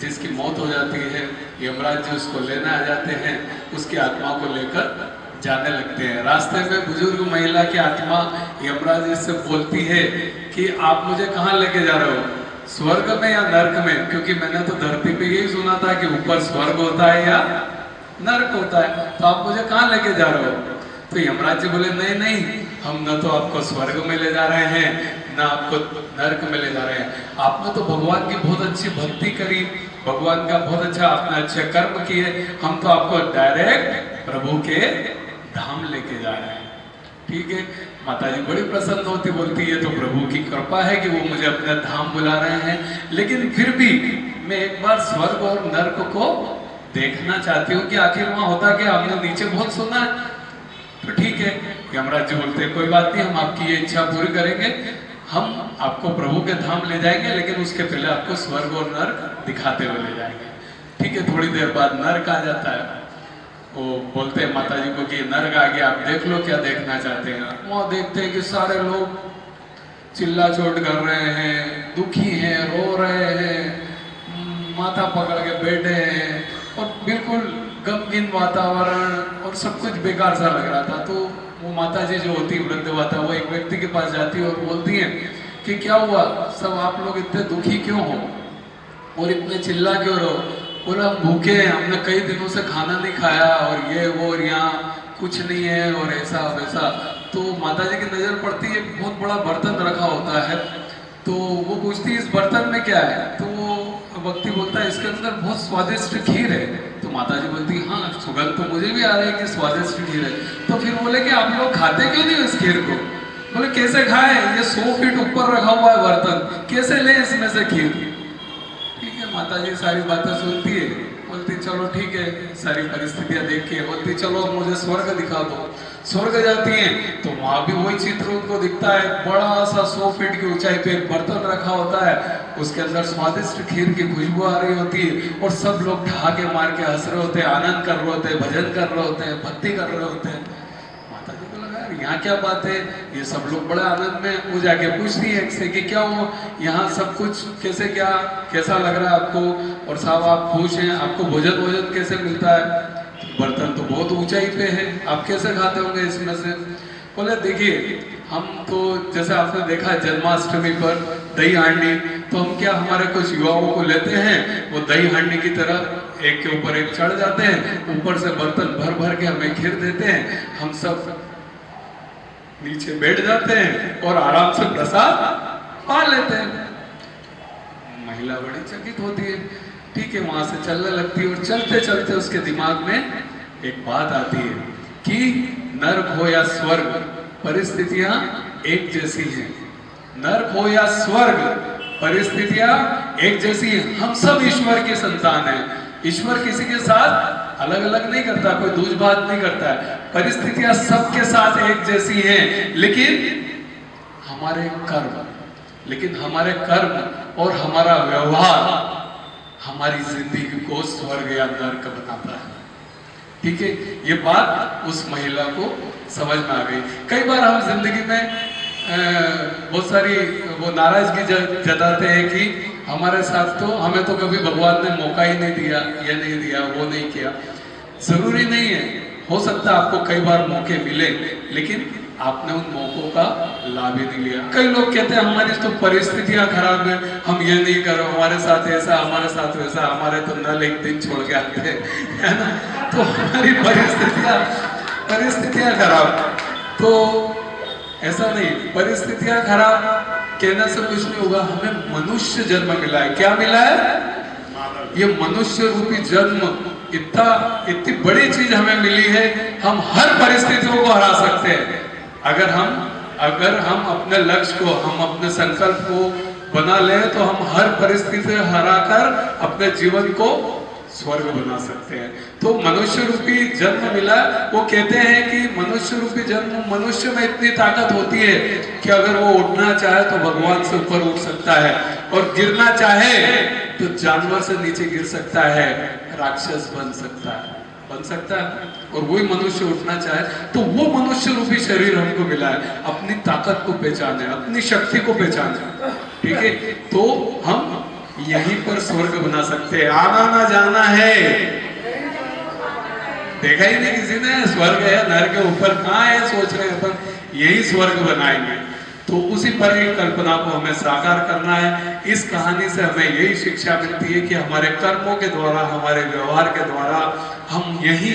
जिसकी मौत हो जाती है। यमराज जी उसको लेने आ जाते हैं, उसकी आत्मा को लेकर जाने लगते हैं। रास्ते में बुजुर्ग महिला की आत्मा यमराज जी से बोलती है कि आप मुझे कहाँ लेके जा रहे हो, स्वर्ग में या नर्क में? क्योंकि मैंने तो धरती पे यही सुना था कि ऊपर स्वर्ग होता है या नर्क होता है, तो आप मुझे कहाँ लेके जा रहे हो? तो यमराज जी बोले नहीं नहीं, हम न तो आपको स्वर्ग में ले जा रहे हैं ना आपको नर्क में ले जा रहे हैं। आपने तो भगवान की बहुत अच्छी भक्ति करी, भगवान का बहुत अच्छा आपने अच्छे कर्म किए, हम तो आपको डायरेक्ट प्रभु के धाम लेके जा रहे हैं। ठीक है, माता जी बड़ी प्रसन्न होती, बोलती है तो प्रभु की कृपा है कि वो मुझे अपने धाम बुला रहे हैं, लेकिन फिर भी मैं एक बार स्वर्ग और नर्क को देखना चाहती हूँ कि आखिर वहाँ होता क्या, हमने नीचे बहुत सुना है। तो ठीक है, यमराज जी बोलते हैं कोई बात नहीं, हम आपकी ये इच्छा पूरी करेंगे, हम आपको प्रभु के धाम ले जाएंगे, लेकिन उसके पहले आपको स्वर्ग और नर्क दिखाते हुए ले जाएंगे। ठीक है, थोड़ी देर बाद नर्क आ जाता है। वो बोलते हैं माता जी को कि नर्क आ गया, आप देख लो क्या देखना चाहते हैं। वहाँ देखते हैं कि सारे लोग चिल्ला चोट कर रहे हैं, दुखी हैं, रो रहे हैं, माथा पकड़ के बैठे हैं और बिल्कुल गमगीन वातावरण और सब कुछ बेकार सा लग रहा था। तो वो माता जी जो होती है वृद्ध माता, वो एक व्यक्ति के पास जाती है और बोलती है कि क्या हुआ, सब आप लोग इतने दुखी क्यों हो और इतने चिल्ला क्यों रहो? बोला हम भूखे हैं, हमने कई दिनों से खाना नहीं खाया और ये वो और यहाँ कुछ नहीं है और ऐसा वैसा। तो माता जी की नज़र पड़ती है, बहुत बड़ा बर्तन रखा होता है। तो वो पूछती है इस बर्तन में क्या है? तो वो व्यक्ति बोलता है इसके अंदर बहुत स्वादिष्ट खीर है। तो माता जी बोलती है हाँ, सुगंध तो मुझे भी आ रही है कि स्वादिष्ट खीर है। तो फिर बोले कि आप लोग खाते क्यों नहीं इस खीर को? बोले कैसे खाए, ये 100 फीट ऊपर रखा हुआ है बर्तन, कैसे ले इसमें से खीर? ठीक है, माता जी सारी बातें सुनती है, बोलती चलो ठीक है, सारी परिस्थितियां देख के बोलती चलो मुझे स्वर्ग दिखा दो। स्वर्ग जाती हैं तो वहां भी वही चित्र उनको दिखता है, बड़ा सा 100 फीट की ऊंचाई पे एक बर्तन रखा होता है, उसके अंदर स्वादिष्ट खीर की खुशबू आ रही होती है और सब लोग ठहाके मार के हंस रहे होते हैं, आनंद कर रहे होते हैं, भजन कर रहे होते हैं, भक्ति कर रहे होते हैं। माता जी को लगा यार यहाँ क्या बात है, ये सब लोग बड़े आनंद में। वो जाके पूछती है एक से कि क्या हो यहाँ सब कुछ कैसे, क्या कैसा लग रहा है आपको, और साहब आप खुश हैं, आपको भोजन कैसे मिलता है? बर्तन तो बहुत ऊंचाई पे है, आप कैसे खाते होंगे इसमें से? बोले देखिए हम तो जैसे आपने देखा जन्माष्टमी पर दही हांडी, तो हम क्या हमारे कुछ युवाओं को लेते हैं, वो दही हांडी की तरह एक के ऊपर एक चढ़ जाते हैं, ऊपर से बर्तन भर भर के हमें खीर देते हैं, हम सब नीचे बैठ जाते हैं और आराम से प्रसाद पा लेते हैं। महिला बड़ी चकित होती है, ठीक है, वहां से चलने लगती है और चलते चलते उसके दिमाग में एक बात आती है कि नर्क हो या स्वर्ग, परिस्थितियां एक जैसी हैं। नर्क हो या स्वर्ग, परिस्थितियां एक जैसी हैं। हम सब ईश्वर के संतान हैं। ईश्वर किसी के साथ अलग अलग नहीं करता, कोई दूज बात नहीं करता है। परिस्थितियां सबके साथ एक जैसी हैं, लेकिन हमारे कर्म और हमारा व्यवहार हमारी जिंदगी को स्वर्ग या नर्क बनाता है। ठीक है, ये बात उस महिला को समझ में आ गई। कई बार हम जिंदगी में बहुत सारी वो नाराजगी जताते हैं कि हमारे साथ तो हमें तो कभी भगवान ने मौका ही नहीं दिया, ये नहीं दिया, वो नहीं किया। जरूरी नहीं है, हो सकता है आपको कई बार मौके मिले, लेकिन आपने उन मौकों का लाभ ही नहीं लिया। कई लोग कहते हैं हमारी तो परिस्थितियां खराब है, हम ये नहीं करो, हमारे साथ ऐसा, हमारे साथ वैसा, हमारे तो नल एक दिन छोड़ के आते हैं, है ना। तो हमारी परिस्थितियां खराब, तो ऐसा नहीं, परिस्थितियां खराब कहने से कुछ नहीं होगा। हमें मनुष्य जन्म मिला है। क्या मिला है? ये मनुष्य रूपी जन्म, इतनी बड़ी चीज हमें मिली है। हम हर परिस्थितियों को हरा सकते हैं अगर हम अपने लक्ष्य को, हम अपने संकल्प को बना ले, तो हम हर परिस्थिति हराकर अपने जीवन को स्वर्ग बना सकते हैं। तो मनुष्य रूपी जन्म मिला। वो कहते हैं कि मनुष्य रूपी जन्म, मनुष्य में इतनी ताकत होती है कि अगर वो उठना चाहे तो भगवान से ऊपर उठ सकता है, और गिरना चाहे तो जानवर से नीचे गिर सकता है, राक्षस बन सकता है। और वही मनुष्य उठना चाहे तो वो मनुष्य रूपी शरीर हमको मिला है। अपनी ताकत को पहचाने, अपनी शक्ति को पहचाने, ठीक है, तो हम यहीं पर स्वर्ग बना सकते हैं। आना ना जाना है, देखा ही नहीं किसी ने स्वर्ग है नरक के ऊपर, कहाँ है, सोच रहे हैं अपन यही स्वर्ग बनाएंगे। तो उसी पर एक कल्पना को हमें साकार करना है। इस कहानी से हमें यही शिक्षा मिलती है कि हमारे कर्मों के द्वारा, हमारे व्यवहार के द्वारा हम यही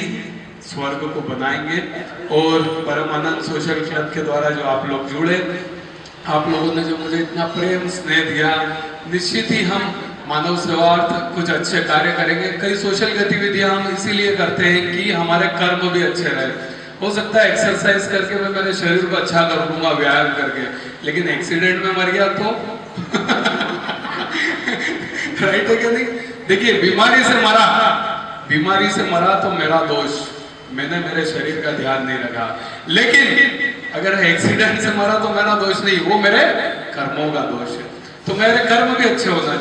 स्वर्ग को बनाएंगे। और परमानंद सोशल क्लब के द्वारा जो आप लोग जुड़े, आप लोगों ने जो मुझे इतना प्रेम स्नेह दिया, निश्चित ही हम मानव सेवार्थ कुछ अच्छे कार्य करेंगे। कई सोशल गतिविधियां हम इसीलिए करते हैं कि हमारे कर्म भी अच्छे रहे। हो सकता है एक्सरसाइज करके मैं मेरे शरीर को अच्छा कर लूंगा, व्यायाम करके, लेकिन एक्सीडेंट में मर गया तो राइट है क्या नहीं? देखिए, बीमारी से मरा तो मेरा दोष, मैंने मेरे शरीर का ध्यान नहीं रखा। लेकिन अगर एक्सीडेंट से मरा तो मेरा दोष नहीं, वो मेरे कर्मों का दोष है। तो मेरे कर्म भी अच्छे होना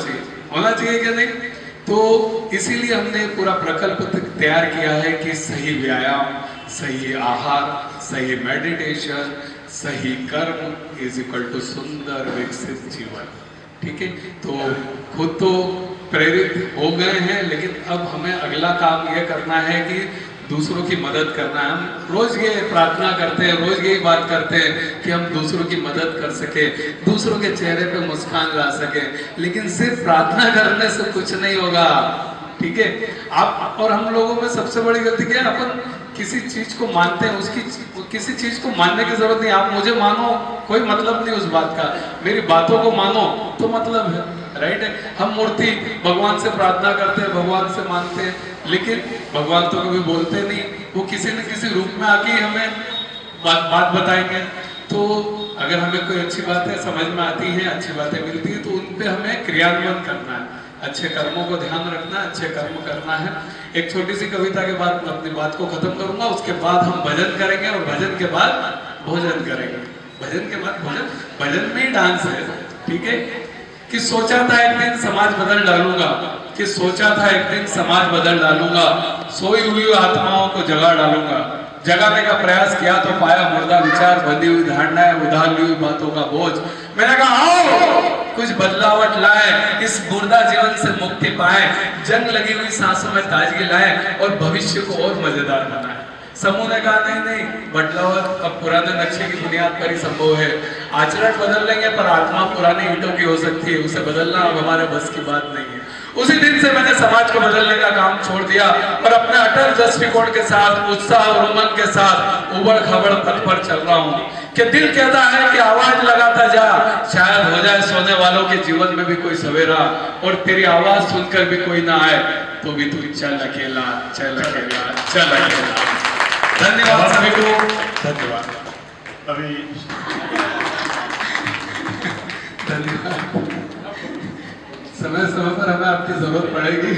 चाहिए क्या नहीं? तो इसीलिए हमने पूरा प्रकल्प तैयार किया है कि सही व्यायाम, सही आहार, सही मेडिटेशन, सही कर्म इज इक्वल टू सुंदर विकसित जीवन। ठीक है, तो खुद तो प्रेरित हो गए हैं, लेकिन अब हमें अगला काम यह करना है कि दूसरों की मदद करना है। हम रोज ये प्रार्थना करते हैं, रोज यही बात करते हैं कि हम दूसरों की मदद कर सके, दूसरों के चेहरे पे मुस्कान ला सके, लेकिन सिर्फ प्रार्थना करने से कुछ नहीं होगा। ठीक है, आप और हम लोगों में सबसे बड़ी गलती क्या है, अपन किसी चीज को मानते हैं, उसकी किसी चीज को मानने की जरूरत नहीं। आप मुझे मानो, कोई मतलब नहीं उस बात का, मेरी बातों को मानो तो मतलब है, राइट है। हम मूर्ति भगवान से प्रार्थना करते हैं, भगवान से मानते हैं, लेकिन भगवान तो कभी बोलते नहीं, वो किसी न किसी रूप में आके हमें बात बताएंगे। तो अगर हमें कोई अच्छी बातें समझ में आती हैं, अच्छी बातें मिलती हैं, तो उन पे हमें क्रियान्वयन करना है, अच्छे कर्मों को ध्यान रखना है, अच्छे कर्म करना है। एक छोटी सी कविता के बाद मैं अपनी बात को खत्म करूंगा, उसके बाद हम भजन करेंगे और भजन के बाद भोजन करेंगे। भजन के बाद भोजन, भजन में ही डांस है। ठीक है, कि सोचा था एक दिन समाज बदल डालूंगा, कि सोचा था एक दिन समाज बदल डालूंगा, सोई हुई आत्माओं को जगा डालूंगा। जगाने का प्रयास किया तो पाया मुर्दा विचार, बंधी हुई धारणाएं, उधार ली हुई बातों का बोझ। मैंने कहा आओ कुछ बदलावट लाए, इस मुर्दा जीवन से मुक्ति पाए, जंग लगी हुई सांसों में ताजगी लाए और भविष्य को और मजेदार बनाए। समूह ने कहा नहीं नहीं, बदलाव अब पुराने नक्शे की बुनियाद पर ही संभव है। आचरण बदल लेंगे पर आत्मा पुरानी ईंटों की हो सकती है, उसे बदलना अब हमारे बस की बात नहीं है। उसी दिन से मैंने समाज को बदलने का काम छोड़ दिया और अपने अटल दृष्टिकोण के साथ, उत्साह और उमंग के साथ उबड़ खबड़ पथ पर चल रहा हूँ कि दिल कहता है कि आवाज लगाता जा, शायद हो जाए सोने वालों के जीवन में भी कोई सवेरा, और तेरी आवाज सुनकर भी कोई ना आए तो भी तू चल अकेला, चल अकेला, चल अकेला। धन्यवाद सभी को, धन्यवाद। अभी धन्यवाद। समय समय पर हमें आपकी जरूरत पड़ेगी।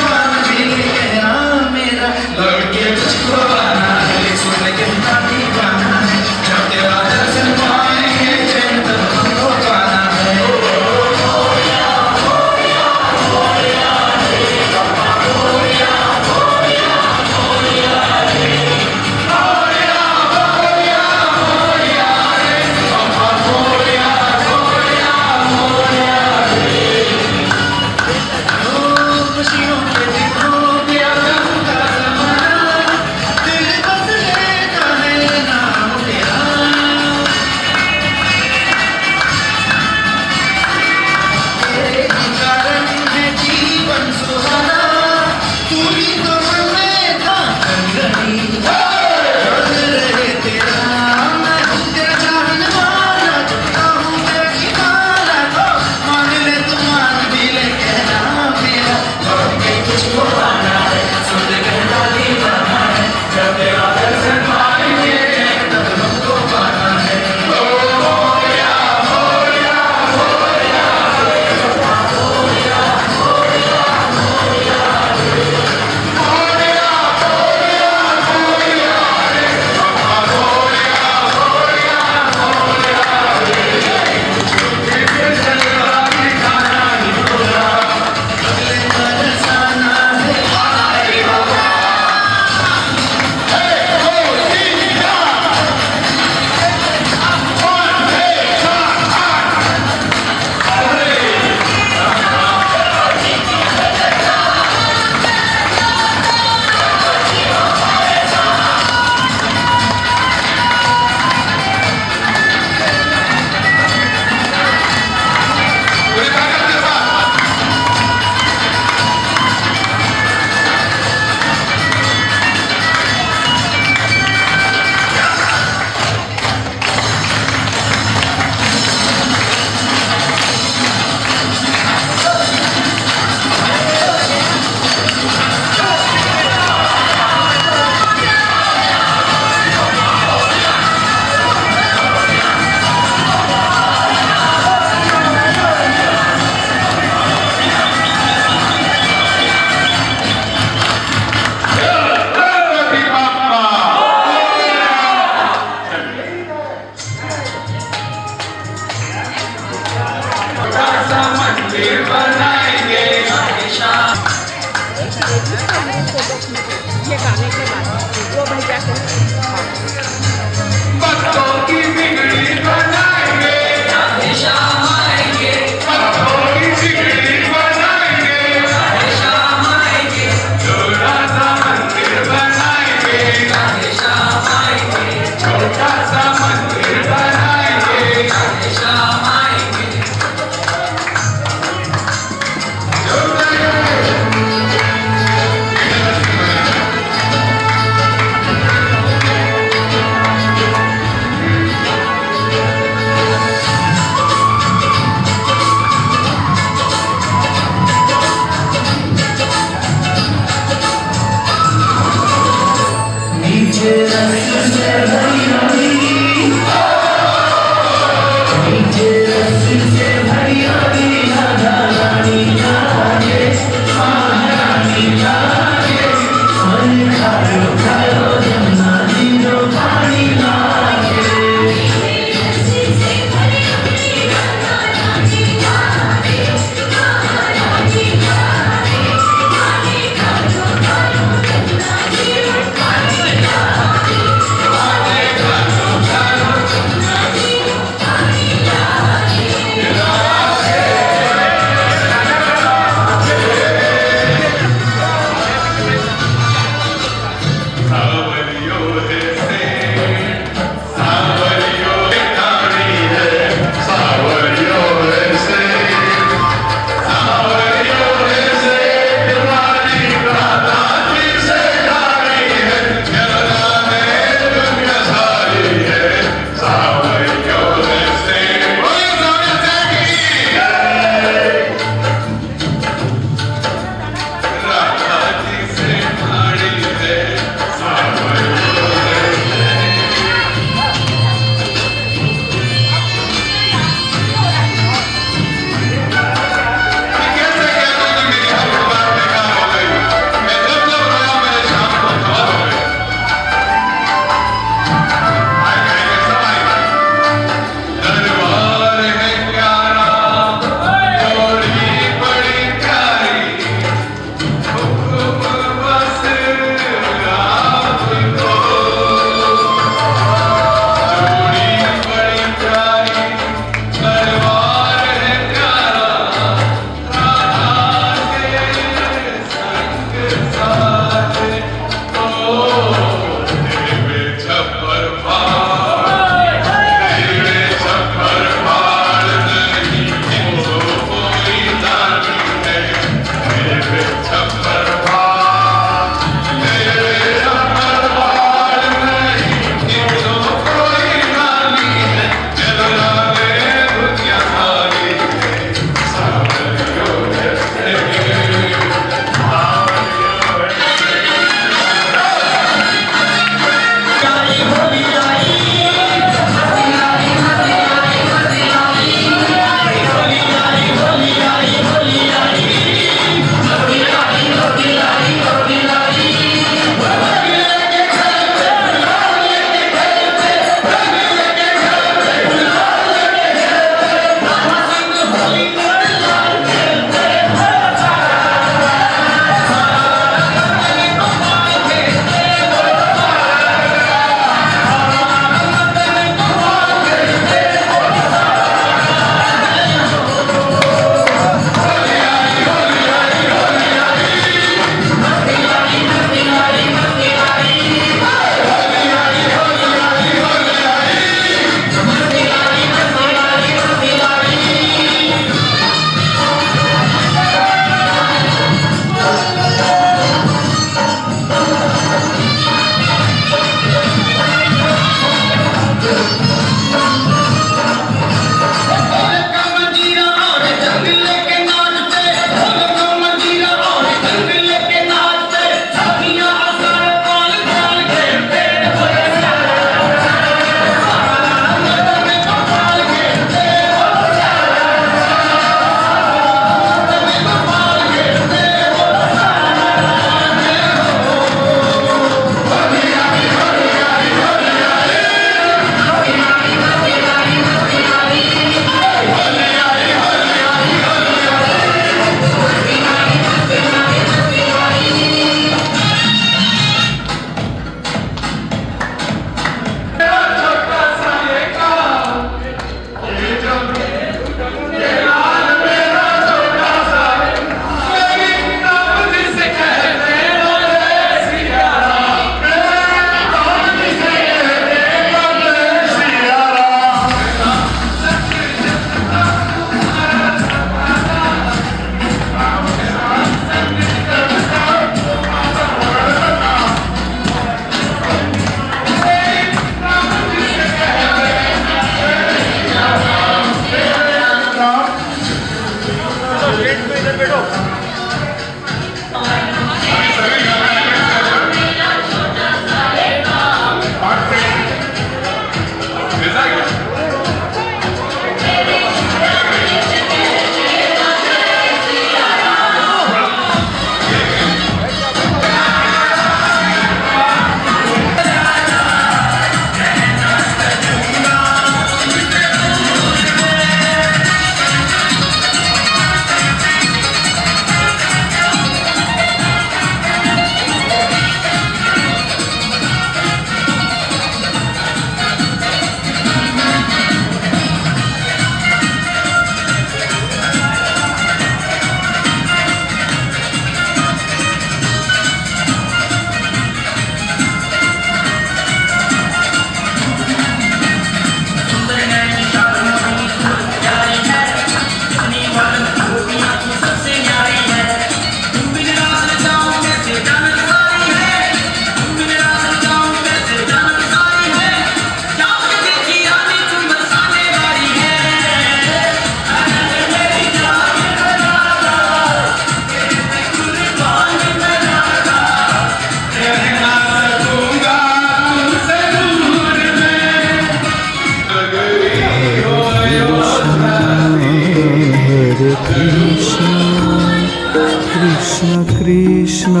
कृष्ण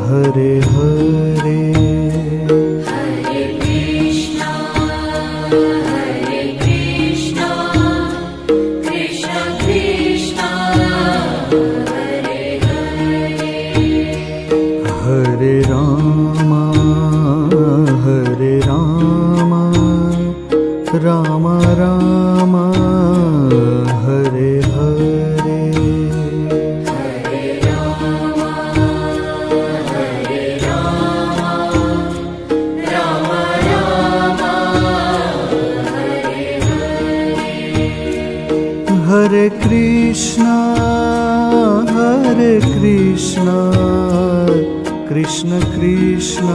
हरे हरे हरे राम राम राम हरे हरे हरे कृष्णा कृष्ण कृष्ण